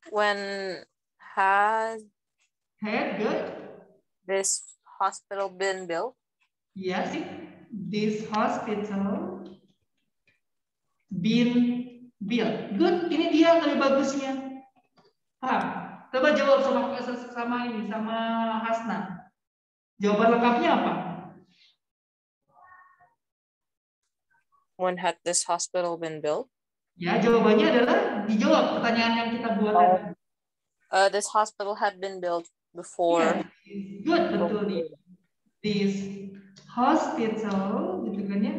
When had good. This hospital been built? Yes, this hospital been built. Good, ini dia lebih bagusnya. Paham? Coba jawab sama Hasna. Jawaban lengkapnya apa? When had this hospital been built? Ya, jawabannya adalah dijawab pertanyaan yang kita buat tadi. This hospital had been built before. Yeah, good, betul nih. This hospital, gitu kan ya,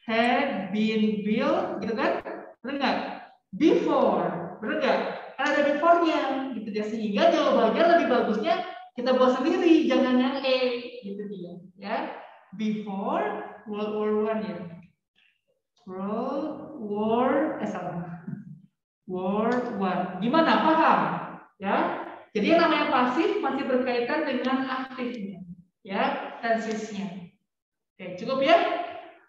had been built, gitu kan? Benar nggak? Before, benar nggak? Ada before-nya, gitu ya. Sehingga jawabannya lebih bagusnya kita buat sendiri, jangan yang E, gitu dia. Ya, before World War One ya. World One. Gimana? Paham? Ya. Jadi yang namanya pasif masih berkaitan dengan aktifnya, ya, tensesnya. Oke, cukup ya?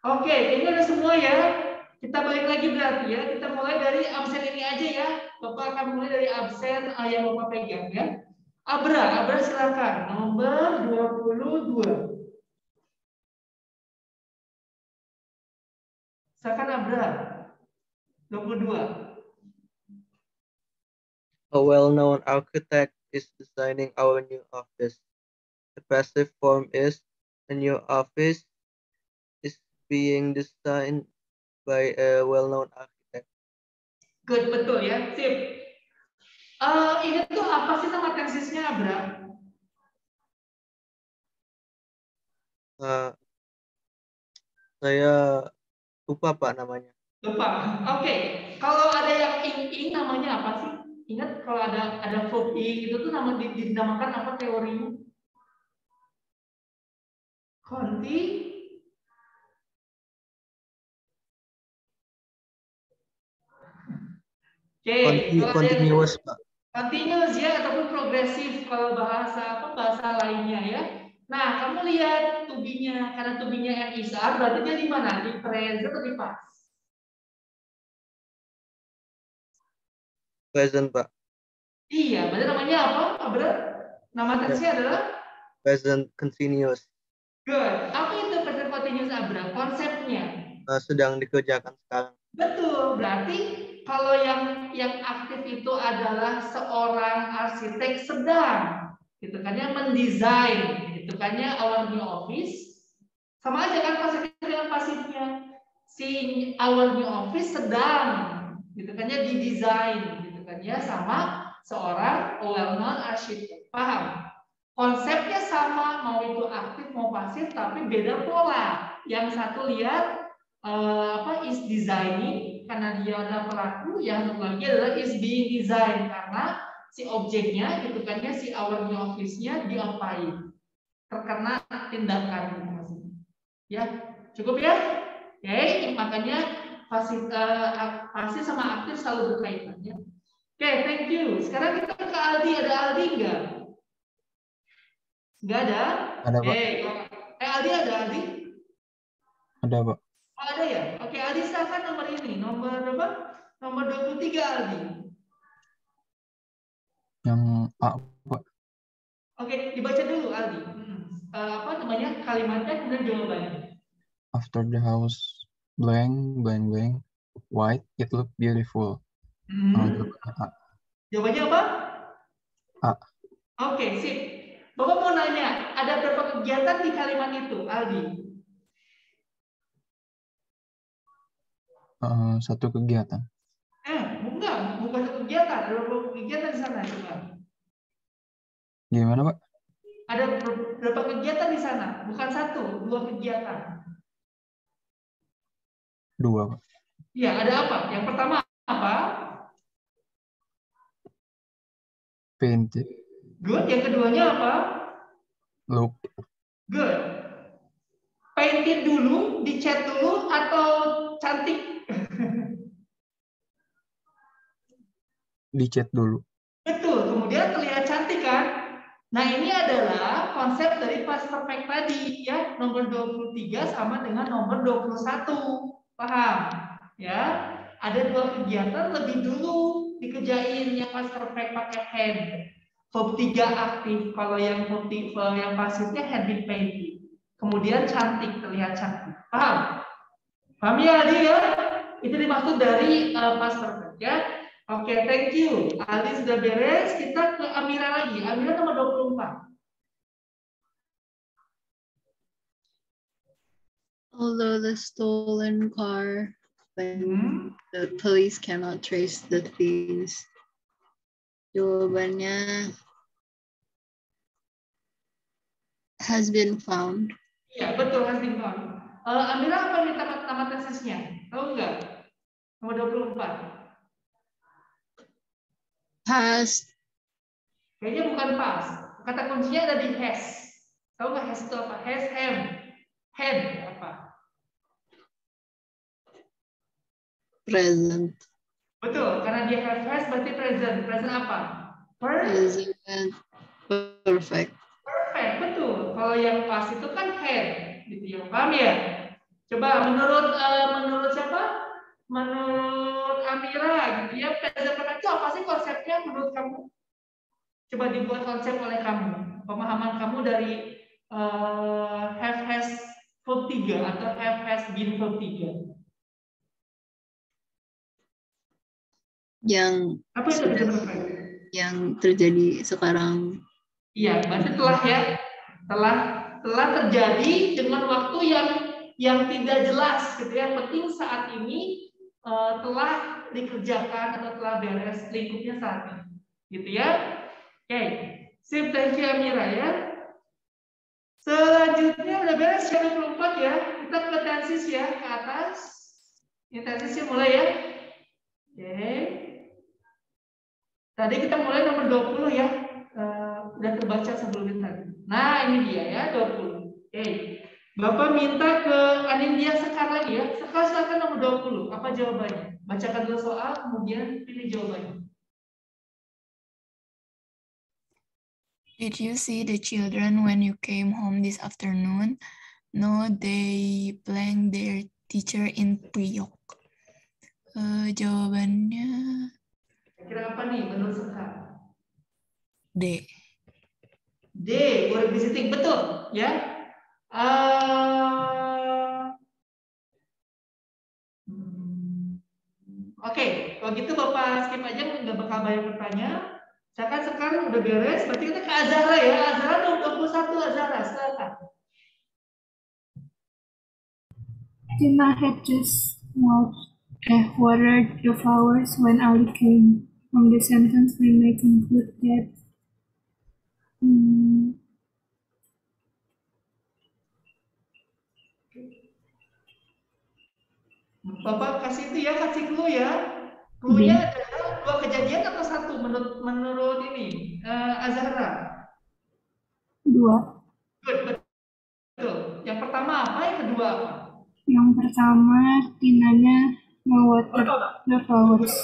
Oke, ini udah semua ya. Kita balik lagi berarti ya. Kita mulai dari absen ini aja ya. Bapak akan mulai dari absen yang Bapak pegang ya. Abra silakan. Nomor 22. Silakan Abra. 22. A well-known architect is designing our new office. The passive form is a new office is being designed by a well-known architect. Good, betul ya. Sip. Ini tuh apa sih nama tesisnya, Abra? Saya lupa Pak namanya. Lupa. Oke. Kalau ada yang ing namanya apa sih? Ingat kalau ada verb ing itu tuh dinamakan apa teorinya? Continuous, Pak. Continuous ya ataupun progresif kalau bahasa lainnya ya. Nah, kamu lihat to-be-nya, karena to-be-nya yang isar berarti dia di mana? Di present atau di past? Present, Pak. Iya, berarti namanya apa, Abra? Nama tesnya adalah present continuous. Good. Apa itu present continuous, Abra? Konsepnya sedang dikerjakan sekarang. Betul. Berarti kalau yang aktif itu adalah seorang arsitek sedang, gitu kan ya, mendesain, gitu kan ya, our new office. Sama aja kan konsepnya dengan pasifnya. Si our new office sedang, gitu kan ya, didesain, gitu kan ya, sama seorang well-known arsitek. Paham? Konsepnya sama, mau itu aktif mau pasif, tapi beda pola. Yang satu lihat is designing karena dia ada pelaku, yang satu lagi adalah is being designed karena si objeknya, gitu kan ya, si our new office-nya diapain, terkena tindakan gitu maksudnya. Ya, cukup ya? Oke, makanya pasif sama aktif selalu berkaitan ya. Oke, thank you. Sekarang kita ke Aldi. Ada Aldi enggak? Enggak ada? Ada, Pak. Aldi ada, Aldi? Ada, Pak. Oh, ada ya? Oke, Aldi silakan nomor ini. Nomor berapa? Nomor 23, Aldi. Yang A, Pak. Oke, dibaca dulu, Aldi. Apa namanya? Kalimatnya kemudian jawabannya. After the house blank, blank, blank, white, it looked beautiful. Jawabannya A. Jawabannya apa? A. Oke, sip. Bapak mau nanya, ada berapa kegiatan di kalimat itu, Aldi? Satu kegiatan. Bukan satu kegiatan. Ada berapa kegiatan di sana, coba? Gimana, Pak? Ada berapa kegiatan di sana? Bukan satu, dua kegiatan. Dua, Pak. Iya, ada apa? Yang pertama apa? Painted. Good. Yang keduanya apa? Look. Good. Painted dulu, dicat dulu, atau cantik? Dicat dulu. Betul. Kemudian terlihat cantik kan? Nah, ini adalah konsep dari past perfect tadi ya, nomor 23 sama dengan nomor 21. Paham? Ya. Ada dua kegiatan lebih dulu dikerjain yang past perfect pakai had. Verb 3 aktif, kalau yang yang pasifnya had been painted. Kemudian cantik, terlihat cantik. Paham? Paham ya, Adi ya? Itu dimaksud dari past perfect ya. Oke, thank you. Aldi sudah beres, kita ke Amira lagi. Amira nomor 24. Although the stolen car, the police cannot trace the thieves. Jawabannya has been found. Iya, betul, has been found. Amira apa nih nama tesisnya? Tahu nggak? Nomor 24. Past. Kayaknya bukan pas. Kata kuncinya ada di has. Tahu nggak has itu apa? Has, have, had apa? Present. Betul, karena dia have has berarti present. Present apa? Present. Perfect. Perfect, betul. Kalau yang past itu kan had, gitu ya. Paham ya? Coba menurut siapa? Menurut Amira, gitu ya. Present perfect itu apa sih konsepnya menurut kamu? Coba dibuat konsep oleh kamu. Pemahaman kamu dari have has verb 3 atau have has been verb 3. Yang apa itu present perfect? Yang terjadi sekarang. Iya, berarti telah ya. Telah terjadi dengan waktu yang tidak jelas gitu ya. Penting saat ini telah dikerjakan atau telah beres lingkupnya saat ini. Gitu ya. Oke. Sip, thank you Amira ya. Selanjutnya udah beres yang 24 ya. Kita ke tenses ya, ke atas. Ini tensesnya mulai ya. Oke. Tadi kita mulai nomor 20 ya. Udah terbaca sebelumnya tadi. Nah, ini dia ya, 20. Oke. Bapak minta ke Anindya Sekar lagi ya. Sekar silakan nomor 20. Apa jawabannya? Bacakan dulu soal, kemudian pilih jawabannya. Did you see the children when you came home this afternoon? No, they blanked their teacher in Priok. Jawabannya Kira apa nih menurut Sekar? D. D, were visiting, betul ya. Oke, kalau gitu Bapak skip aja, nggak bakal banyak bertanya. Misalkan sekarang udah beres, berarti kita ke Azhara ya. Azhara nomor 21, Azhara, silakan. Tina had just watered the flowers when Ali came. From the sentence, we may conclude that Bapak kasih itu ya, kasih clue ya. Clue-nya adalah 2 kejadian atau 1 menurut ini Azhara? 2. Betul. Yang pertama apa? Yang kedua apa? Yang pertama, Tinanya mewater the flowers.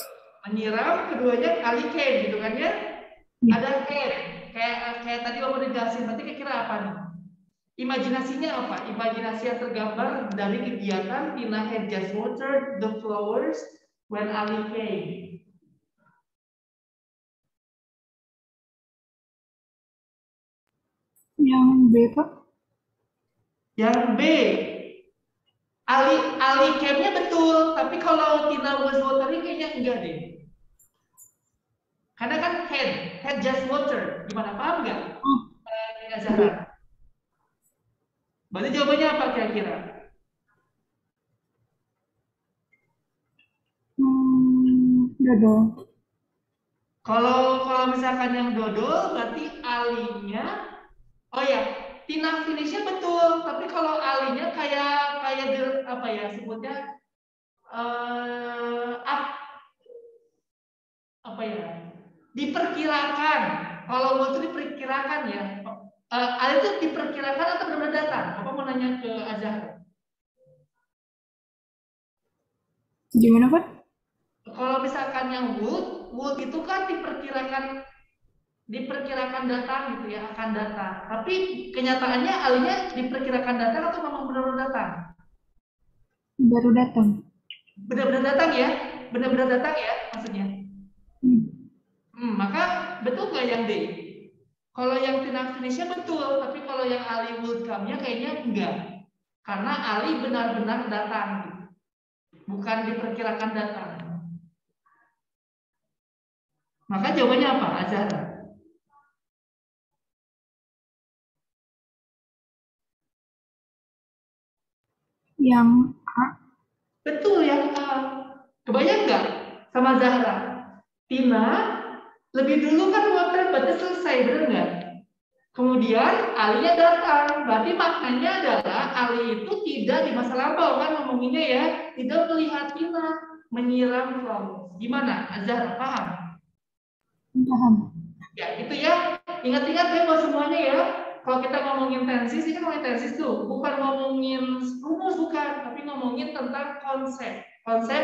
Menyiram, keduanya Ali came gitu kan ya? Ada came. Kayak tadi Bapak dijelasin, berarti kira-kira apa nih? Imajinasinya apa? Imajinasi yang tergambar dari kegiatan Tina had just watered the flowers when Ali came. Yang B, Pak? Yang B. Ali came-nya betul, tapi kalau Tina was watering kayaknya enggak deh. Karena kan had just watered. Gimana, paham nggak? Azhara. Berarti jawabannya apa kira-kira? Dodol. Kalau misalkan yang dodol, berarti alinya, oh ya, Tina finishnya betul, tapi kalau alinya kayak apa ya sebutnya, apa ya? Diperkirakan. Kalau waktu diperkirakan ya. Ali itu diperkirakan atau benar-benar datang? Apa mau nanya ke Azhar? Gimana, Pak? Kalau misalkan yang would itu kan diperkirakan datang gitu ya, akan datang. Tapi kenyataannya alinya diperkirakan datang atau memang benar-benar datang? Baru datang. Benar-benar datang ya? Benar-benar datang ya maksudnya? Maka betul nggak yang D? Kalau yang Tina finishnya betul, tapi kalau yang Ali would come-nya kayaknya enggak. Karena Ali benar-benar datang, bukan diperkirakan datang. Maka jawabannya apa, Azhara? Yang A. Betul, yang A. Kebayang nggak sama Zahra? Tina lebih dulu kan water berarti selesai, benar nggak? Kemudian Alinya datang, berarti maknanya adalah Ali itu tidak di masa lampau kan ngomonginnya ya, tidak melihat Tina menyiram flowers. Gimana, Azhar, paham? Paham. Ya, itu ya. Ingat-ingat ya buat semuanya ya. Kalau kita ngomongin tensis, ini kan ngomongin tensis tuh, bukan ngomongin rumus bukan, tapi ngomongin tentang konsep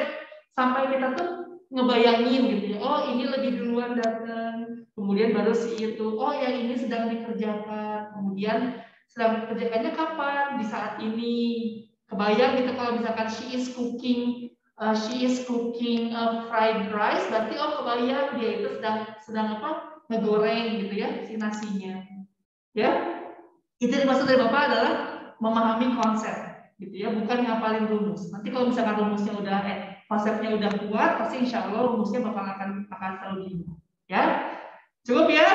sampai kita tuh ngebayangin gitu ya. Oh, ini lebih duluan datang, kemudian baru si itu. Oh, yang ini sedang dikerjakan. Kemudian sedang dikerjakannya kapan? Di saat ini. Kebayang gitu kalau misalkan she is cooking fried rice, berarti oh kebayang dia itu sedang apa? Ngegoreng gitu ya si nasinya. Ya. Itu dimaksud dari Bapak adalah memahami konsep gitu ya, bukan ngapalin rumus. Nanti kalau misalkan rumusnya udah konsepnya udah kuat, pasti insya Allah rumusnya Bapak akan selalu bingung. Ya. Cukup ya?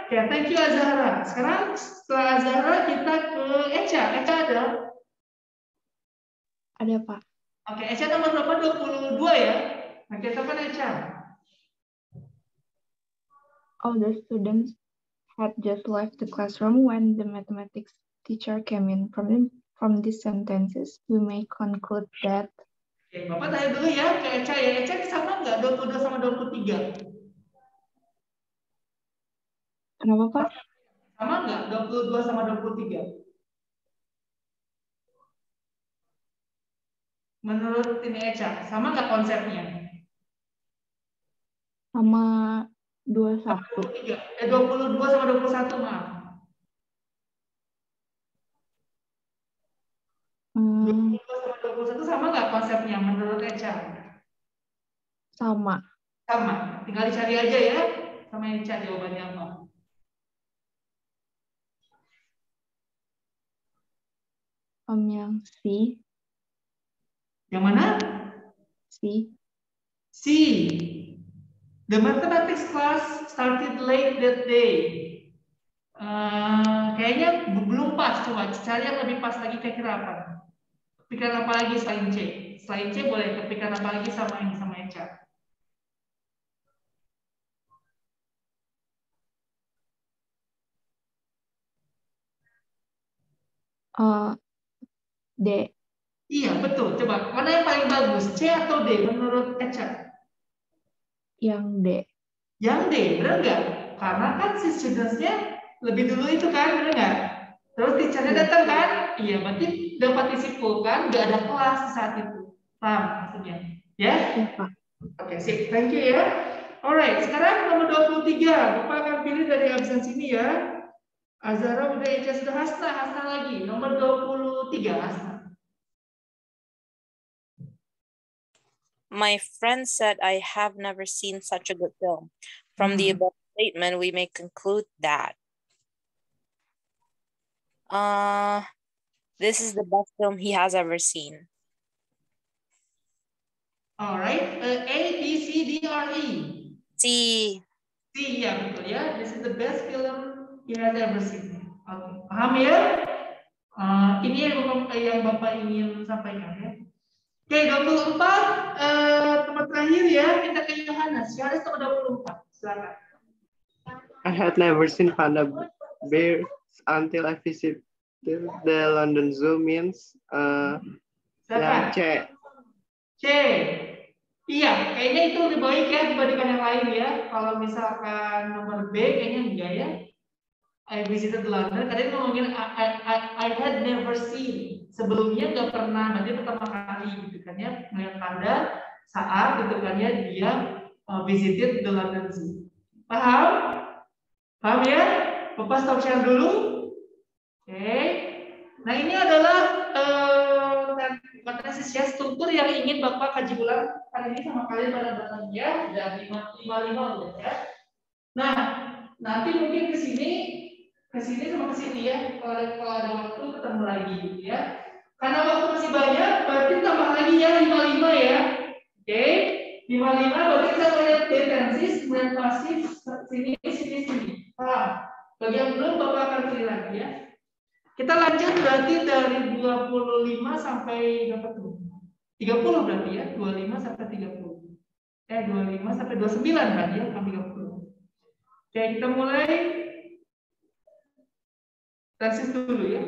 Oke, thank you Azhara. Sekarang setelah Azhara kita ke Echa. Echa ada? Ada, Pak. Oke, Echa nomor berapa? 22 ya? Nah, kita kan Echa. All the students had just left the classroom when the mathematics teacher came in. From these sentences, we may conclude that. Oke, Bapak tanya dulu ya ke Echa ya. Echa sama nggak 22 sama 23? Kenapa, Pak? Sama nggak 22 sama 23? Menurut ini Echa, sama nggak konsepnya? Sama 21. 22 sama 21, maaf. 22 sama 21 sama nggak konsepnya menurut Echa? Sama. Sama. Tinggal dicari aja ya. Sama Echa jawabannya apa? Yang C. Yang mana? C. C. The mathematics class started late that day. Kayaknya belum pas. Coba cari yang lebih pas lagi, kira-kira apa? Kepikiran apa lagi selain C? Selain C boleh kepikiran apa lagi sama ini sama Echa? D. Iya, betul. Coba, mana yang paling bagus? C atau D menurut Echa? Yang D. Yang D, benar nggak? Karena kan si students-nya lebih dulu itu kan, benar nggak? Terus teacher-nya datang kan? Iya, berarti dapat disimpulkan nggak ada kelas saat itu. Paham maksudnya? Ya? Oke, sip. Thank you ya. Alright, sekarang nomor 23. Bapak akan pilih dari absen sini ya. Azhara udah, Echa sudah, Hasna lagi. Nomor 23, Hasna. My friend said I have never seen such a good film. From the above statement, we may conclude that this is the best film he has ever seen. All right. A, B, C, D, or E? C. C, ya betul ya. This is the best film he has ever seen. Okay. Paham ya? Ini yang Bapak ingin sampaikan ya. Oke, 24. Tempat terakhir ya. Kita ke Yohanes. Yohanes nomor 24. Silakan. I had never seen panda bears until I visited the London Zoo. Means yang C. C. Iya, kayaknya itu lebih baik ya dibandingkan yang lain ya. Kalau misalkan nomor B kayaknya enggak ya. I visited London. Tadi ngomongin I had never seen. Sebelumnya nggak pernah, berarti pertama kali gitu kan ya, melihat panda saat gitu kan ya dia visited the London Zoo. Paham? Paham ya? Bapak stop share dulu. Oke. Nah ini adalah ya, struktur yang ingin Bapak kaji ulang kali ini sama kalian pada datangnya dan 55 udah ya. Nah, nanti mungkin ke sini sama ke sini ya. Kalau ada waktu ketemu lagi gitu ya. Karena waktu masih banyak, berarti tambah lagi ya 55 ya. Oke. 55 berarti kita melihat detensis, melihat pasif sini. Paham? Bagi yang belum Bapak akan pilih lagi ya. Kita lanjut berarti dari 25 sampai berapa tuh? 30 berarti ya, 25 sampai 30. 25 sampai 29 berarti ya, sampai 30. Oke, kita mulai tesis dulu ya.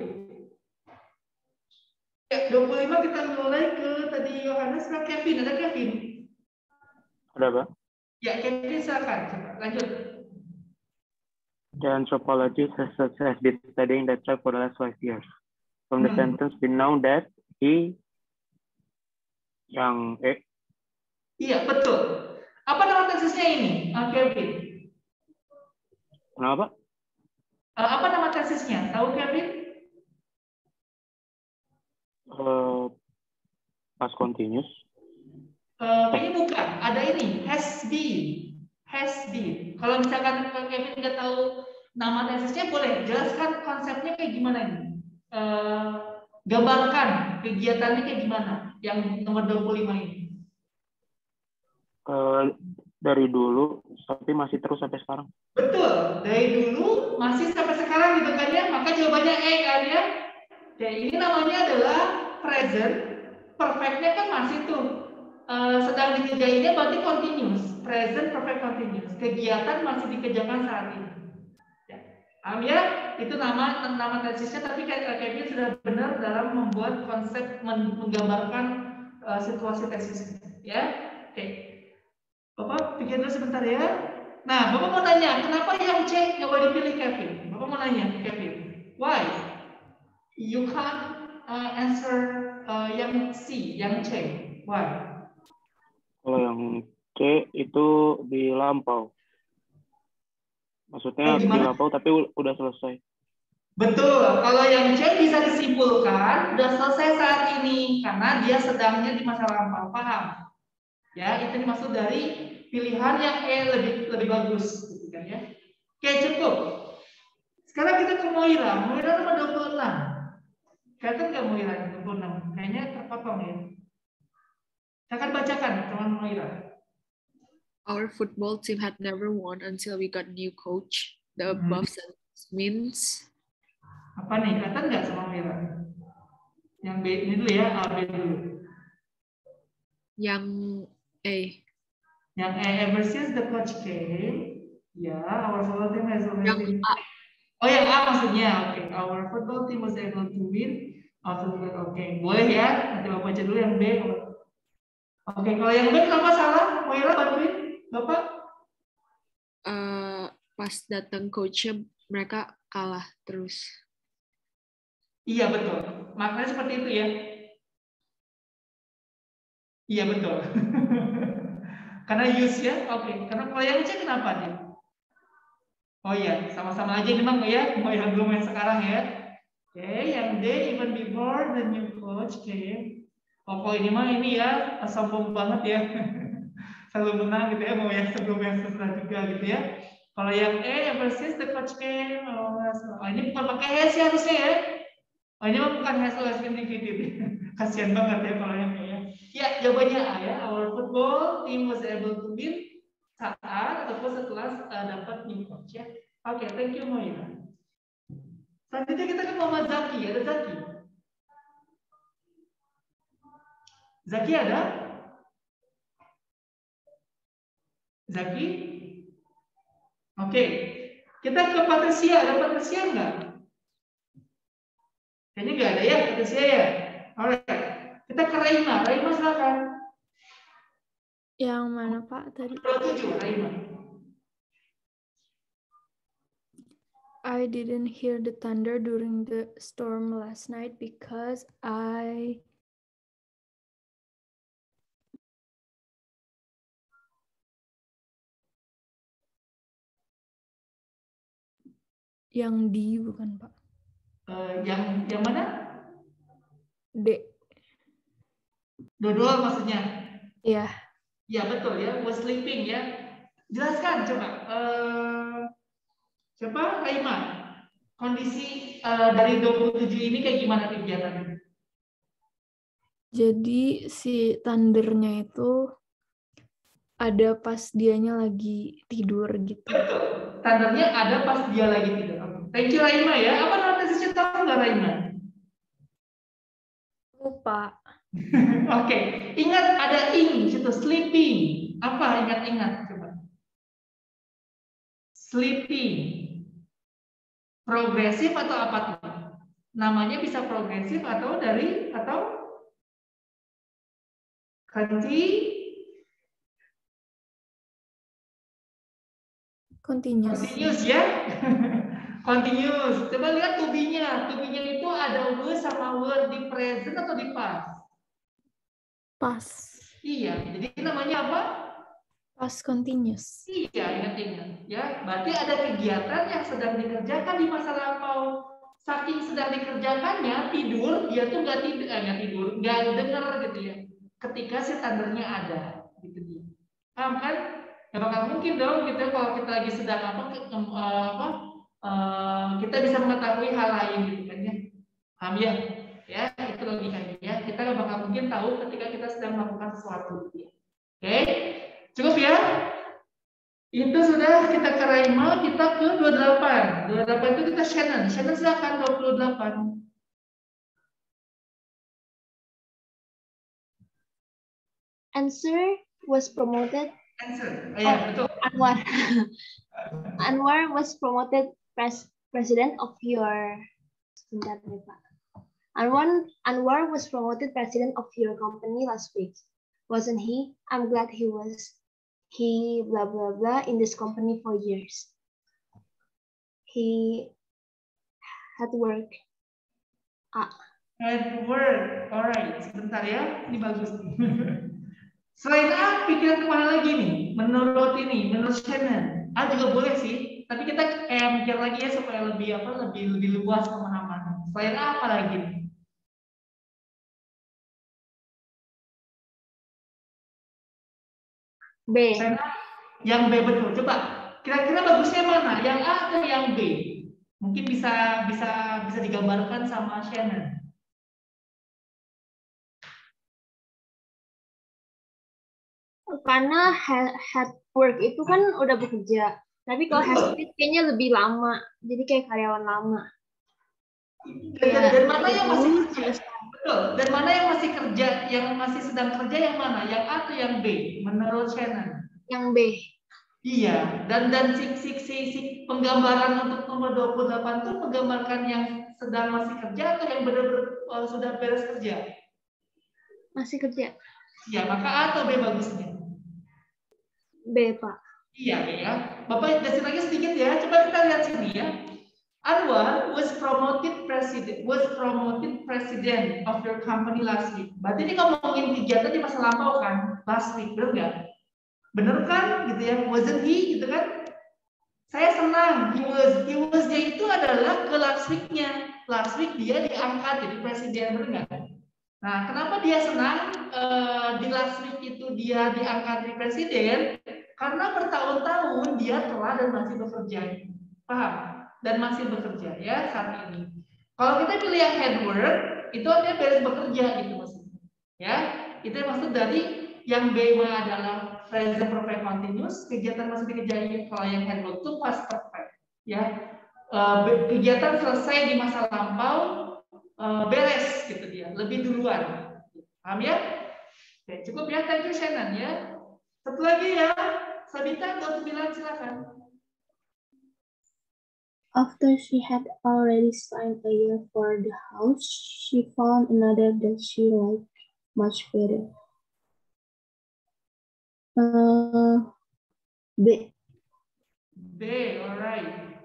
Ya, 25 kita mulai ke tadi Yohanes ke Kevin. Ada Kevin? Ada, Pak? Ya, Kevin silakan. Lanjut. The anthropologist has been studying that tribe for the last 5 years. From the sentence, we know that he, yang Iya, betul. Apa nama tesisnya ini, Kevin? Kenapa? Apa nama tesisnya? Tahu Kevin? Past continuous. Kayaknya bukan. Ada ini, has been. Has been. Kalau misalkan Kevin nggak tahu nama tesisnya, boleh jelaskan konsepnya kayak gimana ini. Gambarkan kegiatannya kayak gimana yang nomor 25 ini. Dari dulu tapi masih terus sampai sekarang. Betul, dari dulu masih sampai sekarang gitu kan ya. Maka jawabannya E kan ya. Ya, ini namanya adalah present. Perfectnya kan masih tuh. Sedang dikerjainnya berarti continuous. Present perfect continuous. Kegiatan masih dikerjakan saat ini. Ya. Paham ya? Itu nama tesisnya, tapi Kevin sudah benar dalam membuat konsep menggambarkan situasi tesisnya. Ya, oke. Bapak pikir dulu sebentar ya. Nah, Bapak mau nanya, kenapa yang C nggak boleh dipilih Kevin? Bapak mau nanya, Kevin, why you can't answer yang C, yang C? Why? Kalau yang C itu di lampau. Maksudnya di lampau tapi udah selesai. Betul. Kalau yang C bisa disimpulkan udah selesai saat ini karena dia sedangnya di masa lampau. Paham? Ya, itu dimaksud dari pilihan yang E lebih bagus, gitu kan ya. Oke, cukup. Sekarang kita ke Moira. Moira nomor 26. Kelihatan nggak Moira 26? Kayaknya terpotong ya. Saya akan bacakan, teman Moira. Our football team had never won until we got new coach. The above sentence means. Apa nih? Kelihatan nggak sama Moira? Yang B ini dulu ya, A, B dulu. Yang A. Yang A, ever since the coach came, ya, our football team has always been. Oh, yang A maksudnya, oke. Our football team was able to win. Oke, boleh ya. Nanti Bapak baca dulu yang B. Oke, kalau yang B kenapa salah? Moira bantuin, Bapak? Pas datang coachnya mereka kalah terus. Iya betul. Maknanya seperti itu ya. Iya betul. Karena use ya, oke. Karena kalau yang C kenapa dia? Oh iya, sama-sama aja memang ya. Mau yang belum yang sekarang ya. Oke, yang D even before the new coach came. Oh, kalau ini mah ini ya sombong banget ya. Selalu menang gitu ya, mau yang sebelum yang setelah juga gitu ya. Kalau yang E ever since the coach came, ini bukan pakai has ya harusnya ya. Oh, ini mah bukan has been defeated. Kasihan banget ya kalau yang E ya. Ya, jawabannya A ya. Our football team was able to win saat ataupun setelah dapat new coach ya. Oke, thank you Moira. Selanjutnya kita ke Muhammad Zaki. Ada Zaki? Zaki ada? Zaki? Oke. Kita ke Patricia. Ada Patricia enggak? Kayaknya enggak ada ya Patricia ya. Alright. Kita ke Raima. Raima silakan. Yang mana Pak tadi? 27, Raima. I didn't hear the thunder during the storm last night because Yang D bukan Pak. Yang mana? D. Dodol maksudnya? Iya. Ya betul ya, was sleeping ya. Jelaskan coba. Coba Raima, kondisi dari 27 ini kayak gimana kegiatannya? Jadi si thundernya itu ada pas dianya lagi tidur gitu. Betul, thundernya ada pas dia lagi tidur. Thank you Raima ya. Apa nama tesisnya tahu nggak Raima? Lupa. Oke, ingat ada ing situ sleeping. Apa ingat-ingat coba? Sleeping. Progresif atau apa tuh? Namanya bisa progresif atau continuous ya. Continuous. Coba lihat to-be-nya. To-be-nya itu ada word sama word di present atau di past? Past. Iya, jadi namanya apa? Past continuous. Iya, ingat-ingat. Ya, berarti ada kegiatan yang sedang dikerjakan di masa lampau. Saking sedang dikerjakannya, tidur, dia tuh nggak tidur, nggak dengar gitu ya. Ketika si tandanya ada, gitu dia. Paham kan? Ya bakal mungkin dong gitu kalau kita lagi sedang kita bisa mengetahui hal lain gitu kan ya. Paham ya? Ya, itu logikanya ya. Kita nggak bakal mungkin tahu ketika kita sedang melakukan sesuatu gitu ya. Oke? Cukup ya? Itu sudah kita ke Raima, kita ke 28. 28 itu kita Shannon. Shannon silakan 28. Answer was promoted. Answer. Ya, betul. Anwar. Anwar was promoted president of your. Sebentar, Pak. Anwar was promoted president of your company last week, wasn't he? I'm glad he was. He blah blah blah in this company for years. He had work. Had work. Alright, sebentar ya. Ini bagus. Selain A, pikiran kemana lagi nih? Menurut Shannon. A juga boleh sih. Tapi kita mikir lagi ya supaya lebih luas pemahaman. Selain A apa lagi nih? B. Yang B betul. Coba kira-kira bagusnya mana? Yang A atau yang B? Mungkin bisa digambarkan sama Shannon. Karena had work itu kan udah bekerja. Tapi kalau has been kayaknya lebih lama. Jadi kayak karyawan lama. Dan mana yang masih kerja? Betul. Dan mana yang masih kerja? Yang masih sedang kerja yang mana? Yang A atau yang B? Menurut Shannon? Yang B. Iya. Dan si penggambaran untuk nomor 28 itu menggambarkan yang sedang masih kerja atau yang benar-benar sudah beres kerja? Masih kerja. Iya. Maka A atau B bagusnya? B, Pak. Iya, B ya. Bapak jelasin lagi sedikit ya. Coba kita lihat sini ya. Anwar was promoted president of your company last week. Berarti ini ngomongin kegiatan di masa lampau kan? Last week, benar nggak? Bener kan? Gitu ya. Wasn't he? Gitu kan? Saya senang. He was-nya itu adalah ke last week-nya. Last week dia diangkat jadi presiden, benar nggak? Nah, kenapa dia senang di last week itu dia diangkat jadi presiden? Karena bertahun-tahun dia telah dan masih bekerja. Paham? Dan masih bekerja ya saat ini. Kalau kita pilih yang head work, itu artinya beres bekerja gitu maksudnya. Ya, itu maksud dari yang B adalah present perfect continuous, kegiatan masih dikerjain. Kalau yang head work itu past perfect. Ya, kegiatan selesai di masa lampau, beres gitu dia, lebih duluan. Paham ya? Oke, cukup ya, thank you Shannon ya. Satu lagi ya, Sabita 29 silakan. After she had already signed a year for the house, she found another that she liked much better. B. B, alright.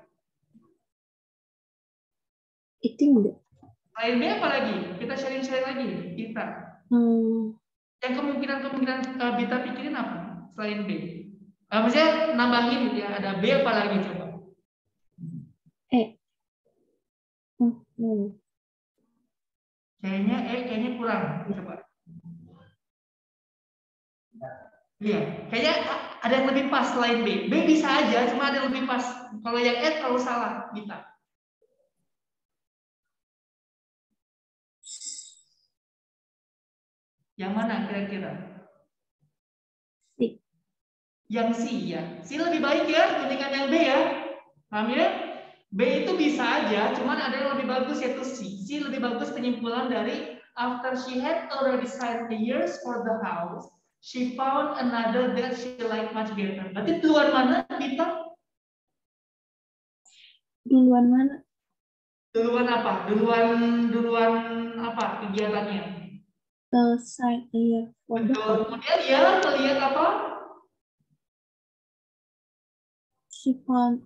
I think B. Selain B apa lagi? Kita sharing lagi, Bita. Yang kemungkinan Bita pikirin apa? Selain B. Maksudnya nambahin gitu ya, ada B apa lagi coba? Kayaknya kurang. Coba. Iya, kayaknya ada yang lebih pas selain B. B bisa aja, cuma ada yang lebih pas. Kalau yang E terlalu salah, Bita. Yang mana kira-kira? C. Yang C ya. C lebih baik ya dibandingkan yang B ya. Paham ya? B itu bisa aja, cuman ada yang lebih bagus yaitu C. C lebih bagus penyimpulan dari after she had already signed the years for the house, she found another that she liked much better. Berarti duluan mana, Bita? Duluan mana? Duluan apa? Duluan apa kegiatannya? Sign a year for the house. Kemudian dia melihat apa? She found.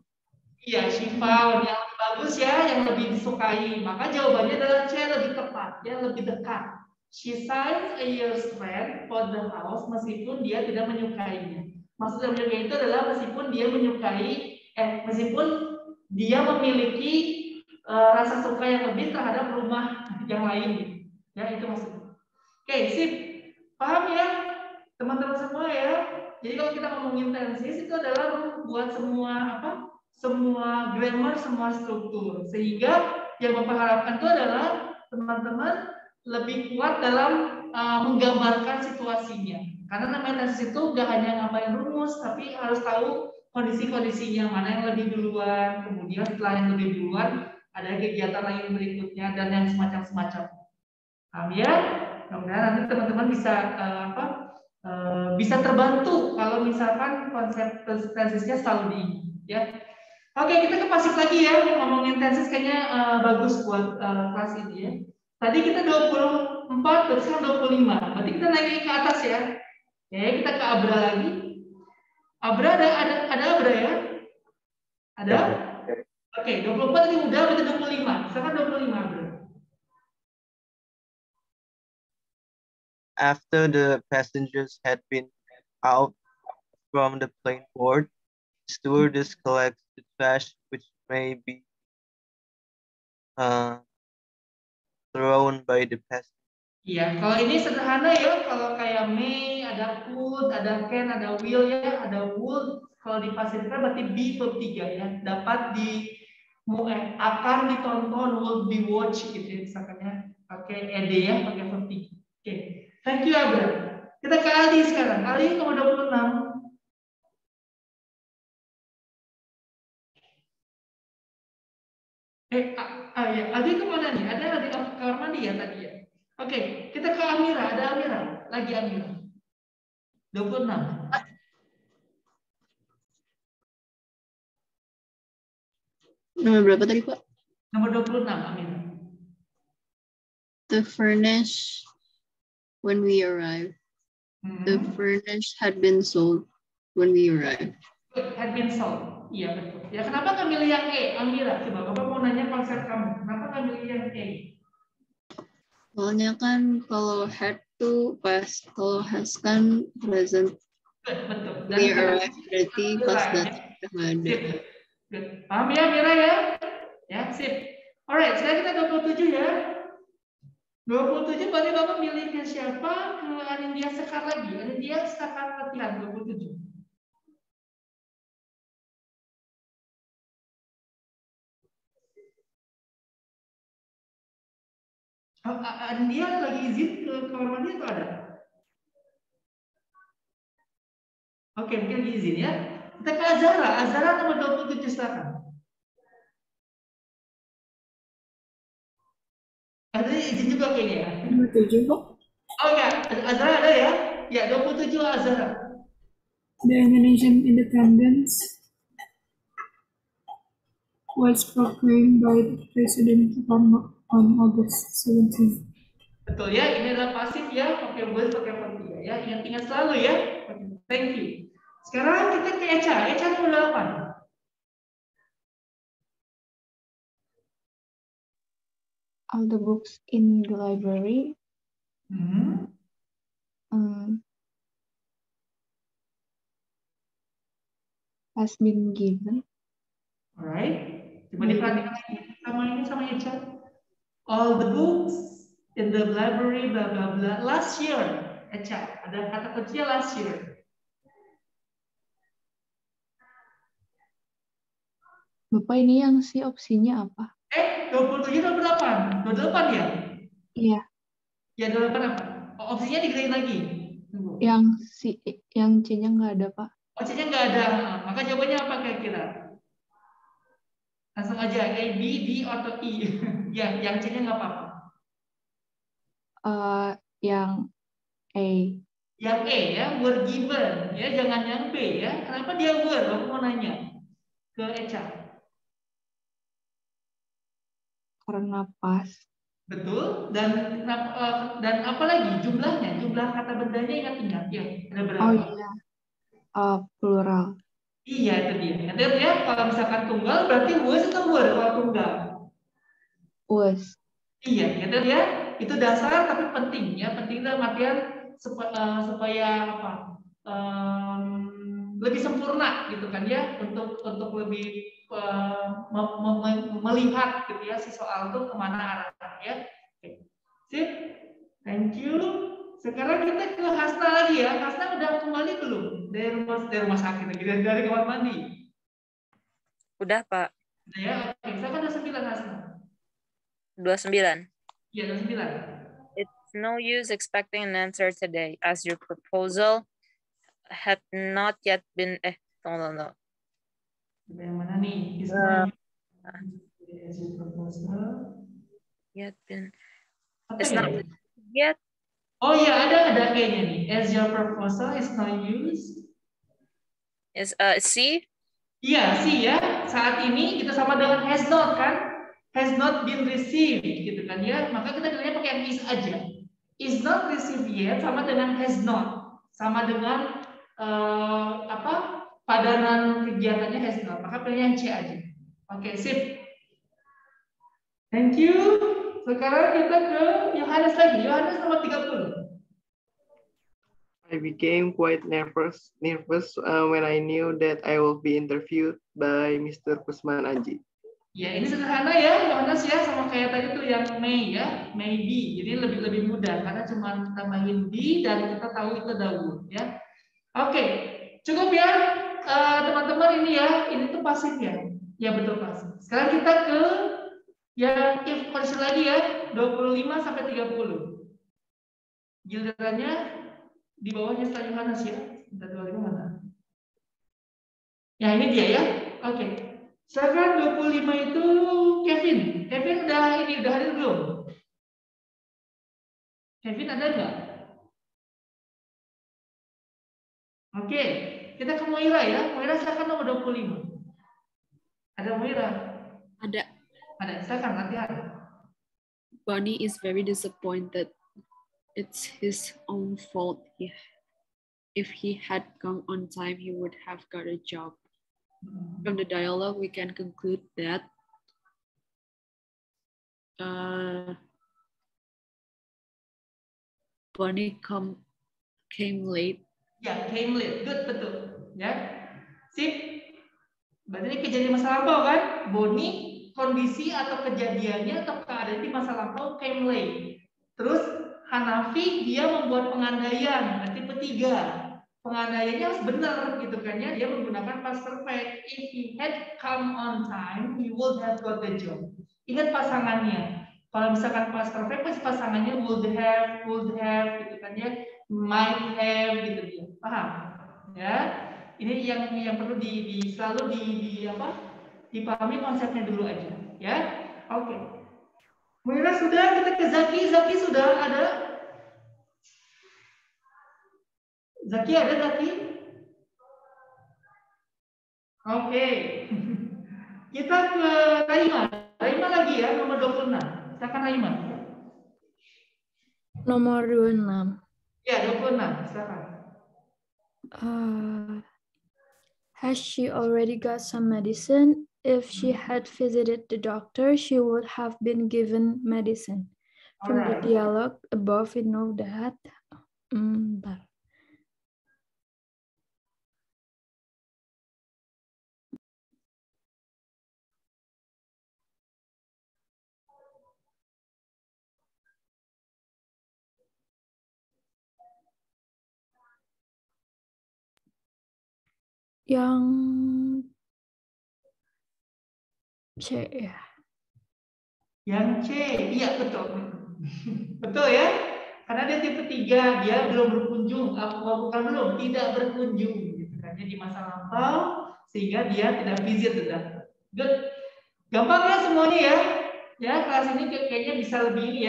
Iya, she found yang lebih bagus ya, yang lebih disukai. Maka jawabannya adalah C, lebih tepat, ya lebih dekat. She signs a year's rent for the house meskipun dia tidak menyukainya. Maksudnya menyukai itu adalah meskipun dia memiliki rasa suka yang lebih terhadap rumah yang lain. Ya, itu maksudnya. Oke, sip. Paham ya? Teman-teman semua ya. Jadi kalau kita ngomongin tenses itu adalah membuat semua grammar, semua struktur. Sehingga yang Bapak harapkan itu adalah teman-teman lebih kuat dalam menggambarkan situasinya. Karena namanya tenses itu nggak hanya ngapain rumus, tapi harus tahu kondisi-kondisinya, mana yang lebih duluan, kemudian setelah yang lebih duluan ada kegiatan lain berikutnya dan yang semacam-semacam. Paham ya? Mudah-mudahan nanti teman-teman bisa bisa terbantu kalau misalkan konsep tensesnya selalu diingat. Ya. Oke, kita ke pasif lagi ya. Ngomongin tenses kayaknya bagus buat kelas ini ya. Tadi kita 24, terus sekarang 25. Berarti kita naik ke atas ya. Ya, kita ke Abra lagi. Abra ada Abra ya? Ada? Oke, 24 tadi udah, berarti 25. Sekarang 25 Abra. After the passengers had been out from the plane board, stewardess collects the trash which may be thrown by the passengers. Iya, kalau ini sederhana ya. Kalau kayak may, ada could, ada can, ada will ya, ada would. Kalau di pasif berarti be verb 3 ya. Dapat akan ditonton, will be watched gitu ya, misalkan ya. Pakai ed ya, pakai verb 3. Oke. Thank you, Abra. Kita ke Aldi sekarang. Aldi nomor 26. Ya. Aldi itu mana nih? Ada di kamar mandi ya tadi ya? Oke, kita ke Amira. Ada Amira. Lagi Amira. 26. Nomor berapa tadi, Pak? Nomor 26, Amira. The furnace when we arrived. The furnace had been sold when we arrived. Had been sold. Iya, betul. Ya, kenapa nggak milih yang E, Amira? Coba Bapak mau nanya konsep kamu. Kenapa nggak milih yang E? Soalnya kan kalau had to pas, kalau has kan present. Betul. We arrived berarti pas datang udah ada. Paham ya, Mira ya? Ya, sip. Alright, sekarang kita 27 ya. 27 berarti Bapak milih ke siapa? Ke Anindya Sekar lagi. Anindya Sekar latihan 27. Anindya lagi izin ke kamar mandi atau ada? Oke, mungkin lagi izin ya. Kita ke Azara. Azara nomor 27 silakan. Ada izin juga kayaknya ya. 27 kok. Oh ya, Azara ada ya? Ya, 27 Azara. The Indonesian independence was proclaimed by President Soekarno on August 17. Betul ya, ini adalah pasif ya, pakai will, pakai verb ya. Ingat selalu ya. Thank you. Sekarang kita ke Echa. Echa nomor 8. All the books in the library has been given. Alright. Coba diperhatikan lagi sama Echa. All the books in the library bla bla bla last year. Echa, ada kata kuncinya last year. Bapak ini yang si opsinya apa? 27 nomor 8. 28 ya? Iya. Ya 28 apa? Opsinya digedein lagi. Yang C-nya nggak ada, Pak. Oh, C-nya nggak ada. Maka jawabannya apa kira-kira? Langsung aja A, B, D, atau E. Ya, yang C-nya nggak apa-apa. Yang A. Yang E ya, were given. Ya, jangan yang B ya. Kenapa dia were? Aku mau nanya ke Echa. Karena pas. Betul. Dan apa lagi jumlahnya? Jumlah kata bendanya ingat-ingat ya. Ada berapa? Oh iya. Plural. Iya, itu dia. Nanti ya, kalau misalkan tunggal berarti was atau were kalau tunggal? Was. Iya, gitu ya. Itu dasar tapi penting ya, penting dalam artian supaya apa? Lebih sempurna gitu kan ya, untuk lebih melihat gitu ya si soal itu kemana arahnya ya. Oke. Sip. Thank you. Sekarang kita ke Hasna lagi ya. Hasna udah kembali belum dari rumah sakit lagi, dari kamar mandi? Udah, Pak. Udah ya. Oke, saya kan 29 Hasna. 29. Iya, 29. It's no use expecting an answer today as your proposal had not yet been no. Yang mana nih? Yet been. Apa It's ya? not yet. Oh iya, ada kayaknya nih. As your proposal is no use. Is C? Iya, C ya. Saat ini kita sama dengan has not kan? Has not been received gitu kan ya. Maka kita bilangnya pakai yang is aja. Is not received yet sama dengan has not. Sama dengan padanan kegiatannya has not. Maka pilihnya yang C aja. Oke, sip. Thank you. Sekarang kita ke Yohanes lagi. Yohanes nomor 30. I became quite nervous when I knew that I will be interviewed by Mr. Kusman Aji. Ya, ini sederhana ya, Yohanes ya, sama kayak tadi tuh yang May ya, maybe. Jadi lebih mudah karena cuma tambahin be dan kita tahu itu Daud ya. Oke, cukup ya teman-teman ini ya, ini tuh pasif ya. Ya betul pasif. Sekarang kita ke yang if condition lagi ya, 25 sampai 30. Gilirannya di bawahnya setelah Yohanes ya. Kita 25 mana? Ya ini dia ya. Oke. Sekarang 25 itu Kevin. Kevin udah hadir belum? Kevin ada nggak? Oke. Kita ke Moira ya. Moira silakan nomor 25. Ada Moira? Ada. Ada. Silakan latihan. Bonnie is very disappointed. It's his own fault. If he had come on time, he would have got a job. From the dialogue, we can conclude that Bonnie came late. Ya, came late. Good, betul. Ya, sip. Berarti ini kejadian masa lampau kan? Bonnie, kondisi atau kejadiannya atau keadaan di masa lampau came late. Terus Hanafi dia membuat pengandaian, berarti petiga. Pengandaiannya harus benar gitu kan ya, dia menggunakan past perfect. If he had come on time, he would have got the job. Ingat pasangannya. Kalau misalkan past perfect pasti pasangannya would have gitu kan ya, might have gitu dia. Paham? Ya. Ini yang perlu selalu dipahami konsepnya dulu aja, ya. Oke. Moira sudah, kita ke Zaki. Zaki sudah ada? Zaki ada, Zaki? Oke. Kita ke Raima. Raima lagi ya, nomor 26. Silakan Raima. Nomor 26. Ya, 26. Silakan. Has she already got some medicine? If she had visited the doctor, she would have been given medicine. From the dialogue above, we know that. Yang C ya. Yang C, iya betul. Betul ya? Karena dia tipe 3, dia belum berkunjung, bukan belum, tidak berkunjung gitu kan. Jadi masa lampau sehingga dia tidak visit sudah. Good. Gampang ya semuanya ya. Ya, kelas ini kayaknya bisa lebih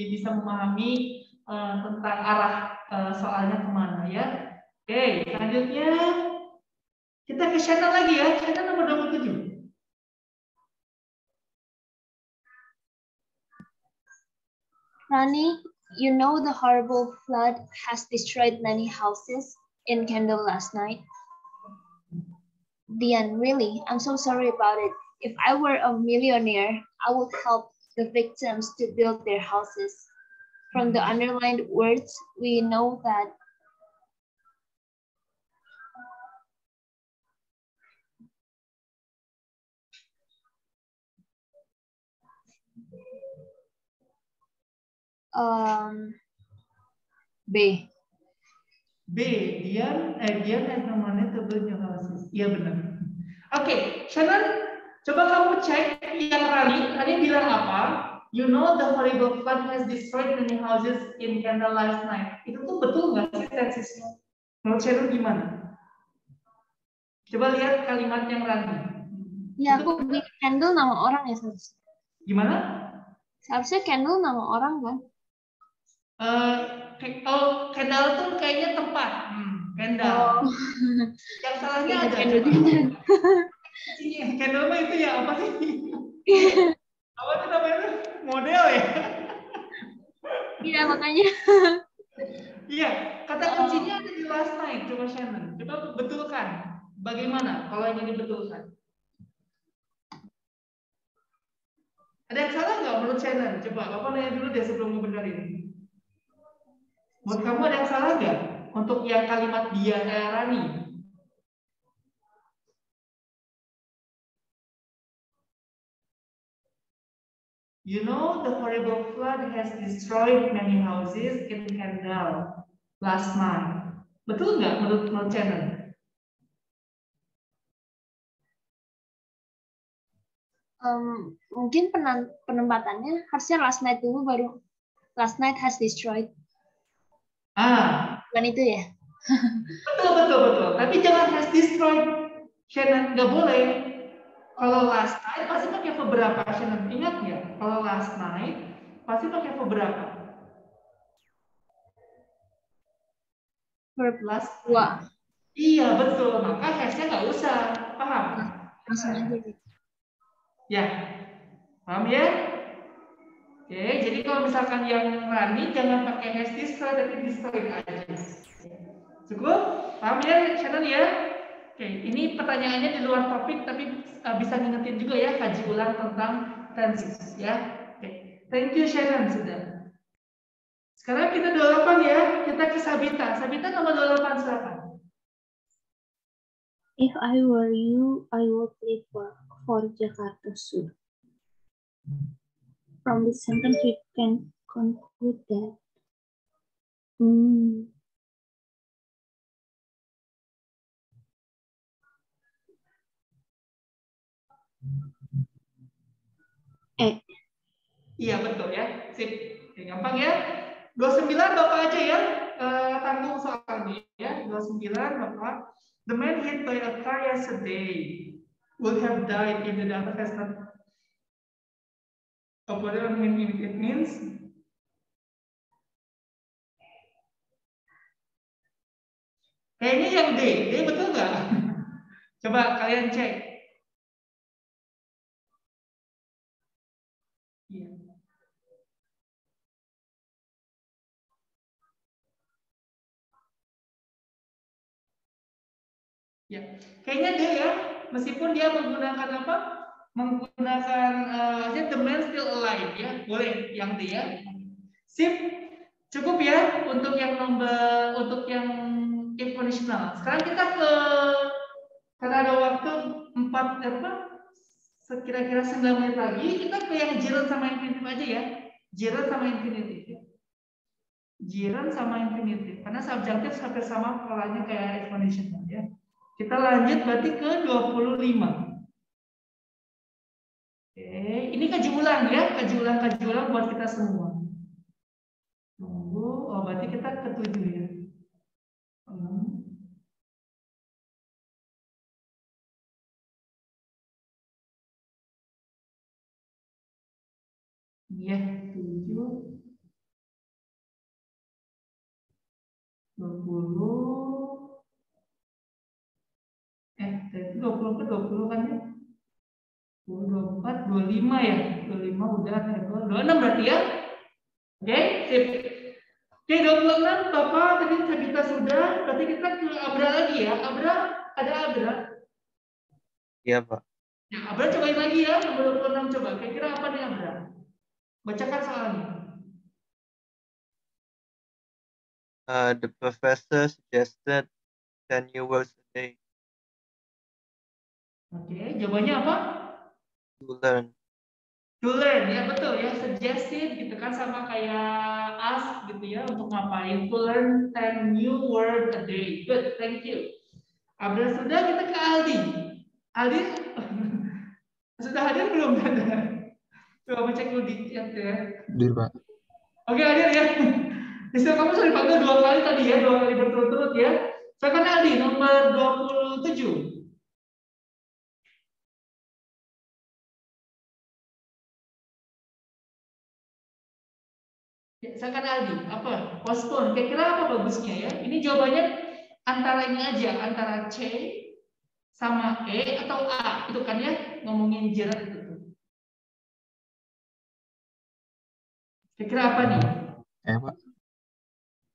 bisa memahami tentang arah soalnya kemana ya. Oke, selanjutnya kita ke Shannon lagi ya. Shannon nomor 27. Rani, you know the horrible flood has destroyed many houses in Kendall last night. Diane, really, I'm so sorry about it. If I were a millionaire, I would help the victims to build their houses. From the underlined words, we know that B. Dian has no money to build your houses. Iya benar. Oke, Shannon, coba kamu cek yang Rani bilang apa? You know the horrible flood has destroyed many houses in Kendal last night. Itu tuh betul nggak sih tensisnya? Menurut Shannon gimana? Coba lihat kalimat yang Rani. Ya, aku bikin Kendal nama orang ya seharusnya. Gimana? Seharusnya Kendal nama orang kan? Kalau Kendal tuh kayaknya tempat. Kendal. Oh. Yang salahnya ada. Kendal mah itu ya apa sih? Apa itu namanya? Model ya? Iya makanya. Iya, kata kuncinya ada di last night. Coba Shannon, coba betulkan. Bagaimana kalau ini dibetulkan? Ada yang salah nggak menurut Shannon? Coba Bapak nanya dulu deh sebelum ngebenerin. Menurut kamu ada yang salah nggak untuk yang kalimat dia Rani? You know the horrible flood has destroyed many houses in Kendal last night. Betul nggak menurut Shannon? Mungkin penempatannya harusnya last night dulu baru last night has destroyed. Bukan itu ya? Betul. Tapi jangan has destroyed. Shannon, nggak boleh. Kalau last night pasti pakai verb berapa? Shannon, ingat nggak? Kalau last night pasti pakai verb berapa? Verb last 2. Iya betul. Maka has-nya nggak usah. Paham? Langsung aja. Ya, paham ya? Oke, jadi kalau misalkan yang Rani jangan pakai has destroyed, tapi destroyed aja. Cukup? Paham ya, Shannon ya? Oke, ini pertanyaannya di luar topik, tapi bisa ngingetin juga ya, kaji ulang tentang tenses ya. Oke, thank you Shannon sudah. Sekarang kita 28 ya, kita ke Sabita. Sabita nomor 28 silakan. If I were you, I would live for Jakarta Zoo. From this sentence, we can conclude that. Iya betul ya, sip. Oke, gampang ya. 29 Bapak aja ya, tanggung soalnya ya. 29 Bapak. The man hit by a car yesterday would have died if the doctor has not operated on him. It means kayaknya yang D betul nggak? Coba kalian cek. Ya, kayaknya dia ya, meskipun dia menggunakan apa? Menggunakan the man still alive ya, boleh yang dia. Sip, cukup ya untuk yang nomor untuk yang if conditional. Sekarang kita ke karena ada waktu 4 apa? Sekira-kira 9 menit lagi kita ke yang gerund sama infinitive aja ya. Gerund sama infinitive ya. Gerund sama infinitive karena subjunctive hampir sama polanya kayak if conditional ya. Kita lanjut berarti ke 25. Oke, ini kaji ulang ya, kaji ulang buat kita semua. Tunggu, oh berarti kita ke 7 ya. Iya, 7. 20. 20 kan ya? 24, 25 ya? 25 udah, 26 berarti ya? Oke, sip. Oke, 26 Bapak tadi kita sudah, berarti kita ke Abra lagi ya. Abra, ada Abra? Iya, Pak. Ya, Abra cobain lagi ya, nomor 26 coba. Kira-kira apa nih Abra? Bacakan soalnya. The professor suggested 10 new words a day. Oke, jawabannya apa? To learn. To learn, ya betul ya, suggested gitu kan, sama kayak ask gitu ya, untuk ngapain. To learn 10 new word a day. Good, thank you. Abdul sudah, kita ke Aldi. Aldi sudah hadir belum? Coba cek dulu di chat ya. Hadir, Pak. Oke, hadir ya. Istilah kamu sudah dipanggil 2 kali tadi ya, 2 kali berturut-turut ya. Silakan Aldi, nomor 27. Ya, silakan Aldi, apa? Postpone, kira-kira apa bagusnya ya? Ini jawabannya antara ini aja, antara C sama E atau A, itu kan ya, ngomongin jerat itu. Kira-kira apa nih? Pak.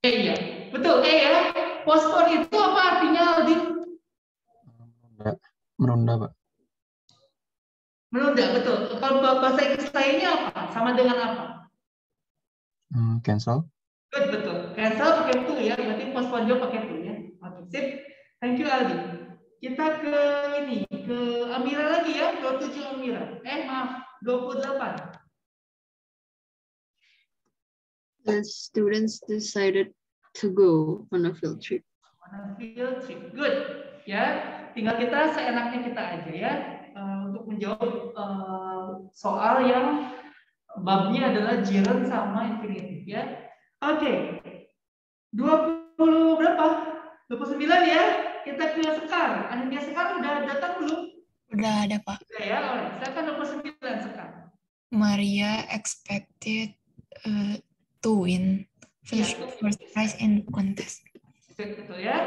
Ya, betul ya. Postpone itu apa artinya, Aldi? Menunda, Pak. Menunda, betul. Kalau bahasa Inggris lainnya apa? Sama dengan apa? Cancel. Good, betul. Cancel pakai to ya, berarti postpone juga pakai to ya. Oke, sip. Thank you, Aldi. Kita ke ini, ke Amira lagi ya, 27 Amira. Maaf, 28. The students decided to go on a field trip. On a field trip, good. Ya, tinggal kita seenaknya kita aja ya, untuk menjawab soal yang babnya adalah gerund sama infinitive ya. Oke. 20 berapa? 29 ya. Kita ke Sekar. Anindya Sekar udah datang belum? Udah ada, Pak. Udah ya. Silakan 29 Sekar. Maria expected to win first prize in contest. Betul ya.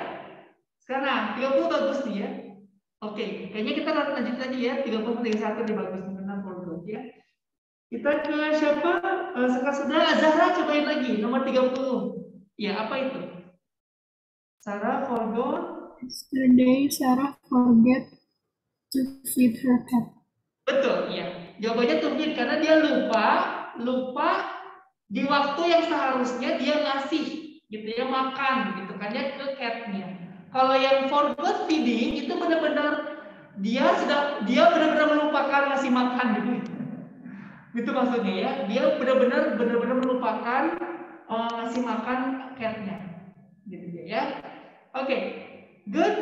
Sekarang 30 bagus nih ya. Oke, kayaknya kita lanjut lagi ya. 30 31 nih bagus, benar for ya. Kita ke siapa? Sekar sudah. Zahra cobain lagi nomor 30. Ya, apa itu? Sarah forgot. Yesterday, Sarah forget to feed her cat. Betul, ya. Jawabannya to feed karena dia lupa di waktu yang seharusnya dia ngasih gitu ya, makan gitu kan ya, ke catnya. Kalau yang forgot feeding itu benar-benar dia benar-benar melupakan ngasih makan gitu. Itu maksudnya ya. Dia benar-benar melupakan ngasih makan catnya. Gitu ya. Oke, good.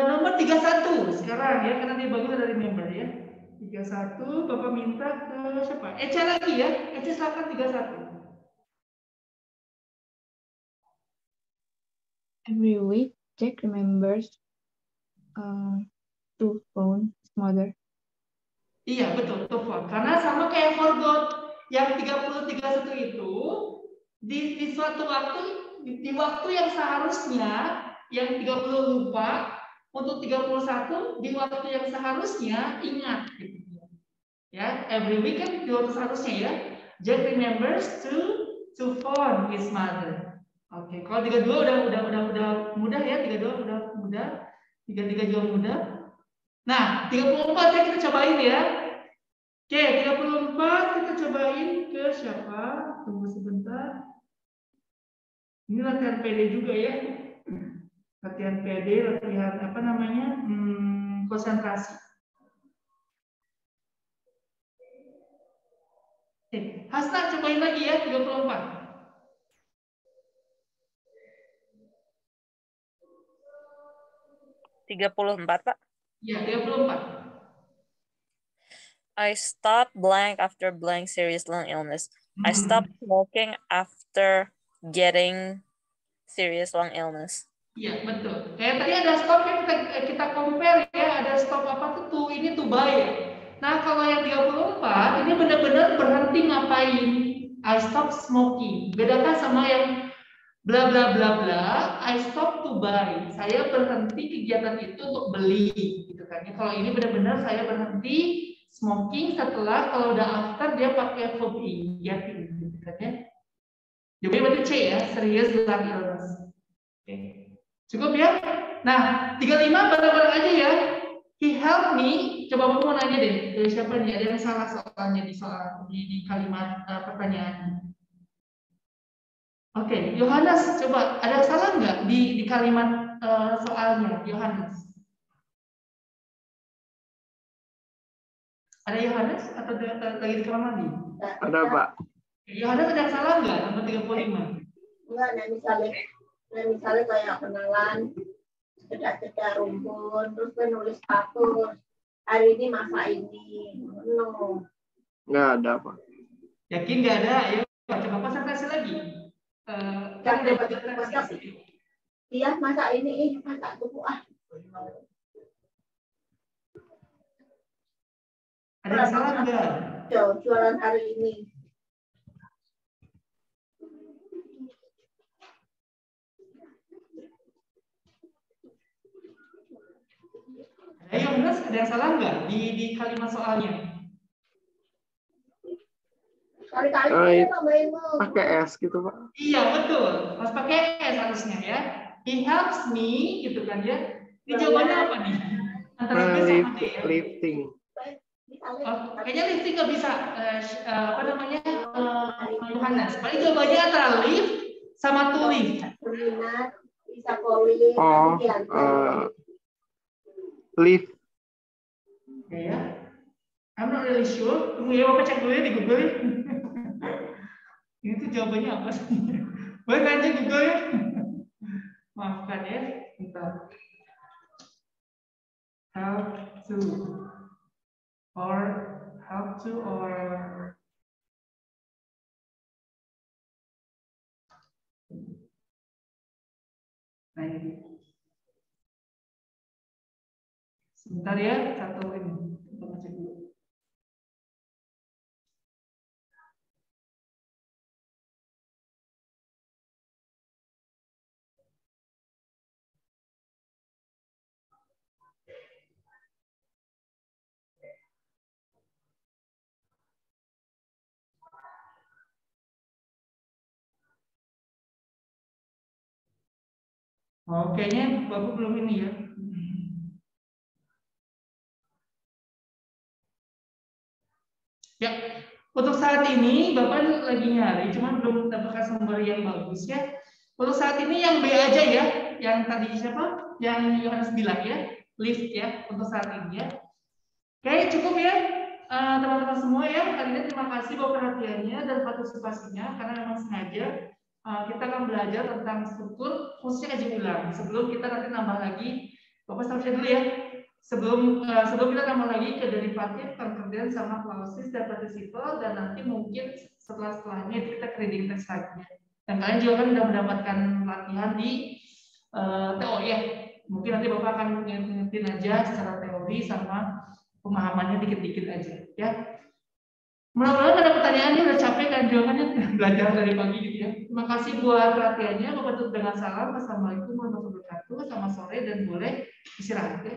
Nomor 31 sekarang ya, karena dia bagus dari member ya. 31, Bapak minta ke siapa? Eca lagi ya. Eca silakan 31. Every week, Jack remembers to phone his mother. Iya betul, to phone. Karena sama kayak forgot yang 30 31 itu di suatu waktu, di waktu yang seharusnya yang 30 lupa, untuk 31 di waktu yang seharusnya ingat gitu. Ya, every weekend di waktu seharusnya ya. Jack remembers to phone his mother. Oke, kalau 32 udah mudah ya, 32 udah mudah. 33 juga mudah. Nah, 34 ya kita cobain ya. Oke, 34 kita cobain ke siapa? Tunggu sebentar. Ini latihan PD juga ya. Latihan PD, latihan apa namanya? Konsentrasi. Hasna cobain lagi ya, 34. Pak. Ya, 34. I stopped blank after blank serious lung illness. I stopped smoking after getting serious lung illness. Iya, betul. Kayak tadi ada stop yang kita compare ya, ada stop apa tuh, ini tuh baik. Nah, kalau yang 34 ini benar-benar berhenti ngapain? I stop smoking. Bedakan sama yang bla bla bla bla, I stop to buy. Saya berhenti kegiatan itu untuk beli gitu kan. Ya, kalau ini benar-benar saya berhenti smoking setelah, kalau udah after dia pakai verb ingetin gitu kan ya. Jadi berarti C ya, serious lung illness. Oke. Cukup ya? Nah, 35 bareng-bareng aja ya. He helped me. Coba mau nanya deh. Siapa nih? Ada yang salah soalnya di kalimat pertanyaannya. Oke, Yohanes, coba ada salah nggak di kalimat soalnya, Yohanes? Ada Yohanes atau lagi di kamar mandi? Ada, Pak. Yohanes ada yang salah nggak nomor 35? Enggak, misalnya kayak kenalan, cerita rumpun, terus gue nulis status. Hari ini masa ini, no. Nggak ada, Pak. Yakin nggak ada? Ayo coba konsentrasi lagi. Kan ada konsentrasi. Iya, masa ini, masa tunggu ah. Ada yang salah nggak? Jualan hari ini. Ayo, Mas, ada yang salah nggak di kalimat soalnya? Kali-kali pakai S gitu, Pak. Iya, betul. Harus pakai S harusnya ya. He helps me, gitu kan ya. Ini jawabannya apa nih? Antara B sama D ya. Lifting. Oh, kayaknya lifting nggak bisa. Apa namanya? Yohanes. Paling jawabannya antara lift sama to lift. Bisa polish. Oh, lift. Ya. I'm not really sure. Tunggu ya, Bapak cek dulu ya di Google. Ini tuh jawabannya apa sih? Boleh nanya Google ya? Maafkan ya. Bentar. Help to or nah ini. Sebentar ya, satu ini. Kita cek dulu. Oh, kayaknya Bapak belum ini ya. Ya, untuk saat ini Bapak lagi nyari, cuman belum dapatkan sumber yang bagus ya. Untuk saat ini yang B aja ya, yang tadi siapa? Yang Yohanes bilang ya, lift ya, untuk saat ini ya. Oke, cukup ya teman-teman semua ya. Kali ini terima kasih buat perhatiannya dan partisipasinya, karena memang sengaja kita akan belajar tentang struktur khususnya kaji ulang. Sebelum kita nanti nambah lagi, Bapak stop dulu ya. Sebelum kita nambah lagi ke derivatif, concordant sama clausis dan participle, dan nanti mungkin setelahnya itu kita ke reading text lagi. Dan kalian juga kan sudah mendapatkan latihan di TO ya. Mungkin nanti Bapak akan ngingetin aja secara teori sama pemahamannya dikit-dikit aja ya. Mudah-mudahan ada pertanyaannya, udah capek kan jawabannya belajar dari pagi gitu ya. Terima kasih buat perhatiannya. Bapak tutup dengan salam. Assalamualaikum warahmatullahi wabarakatuh. Selamat sore dan boleh istirahat ya.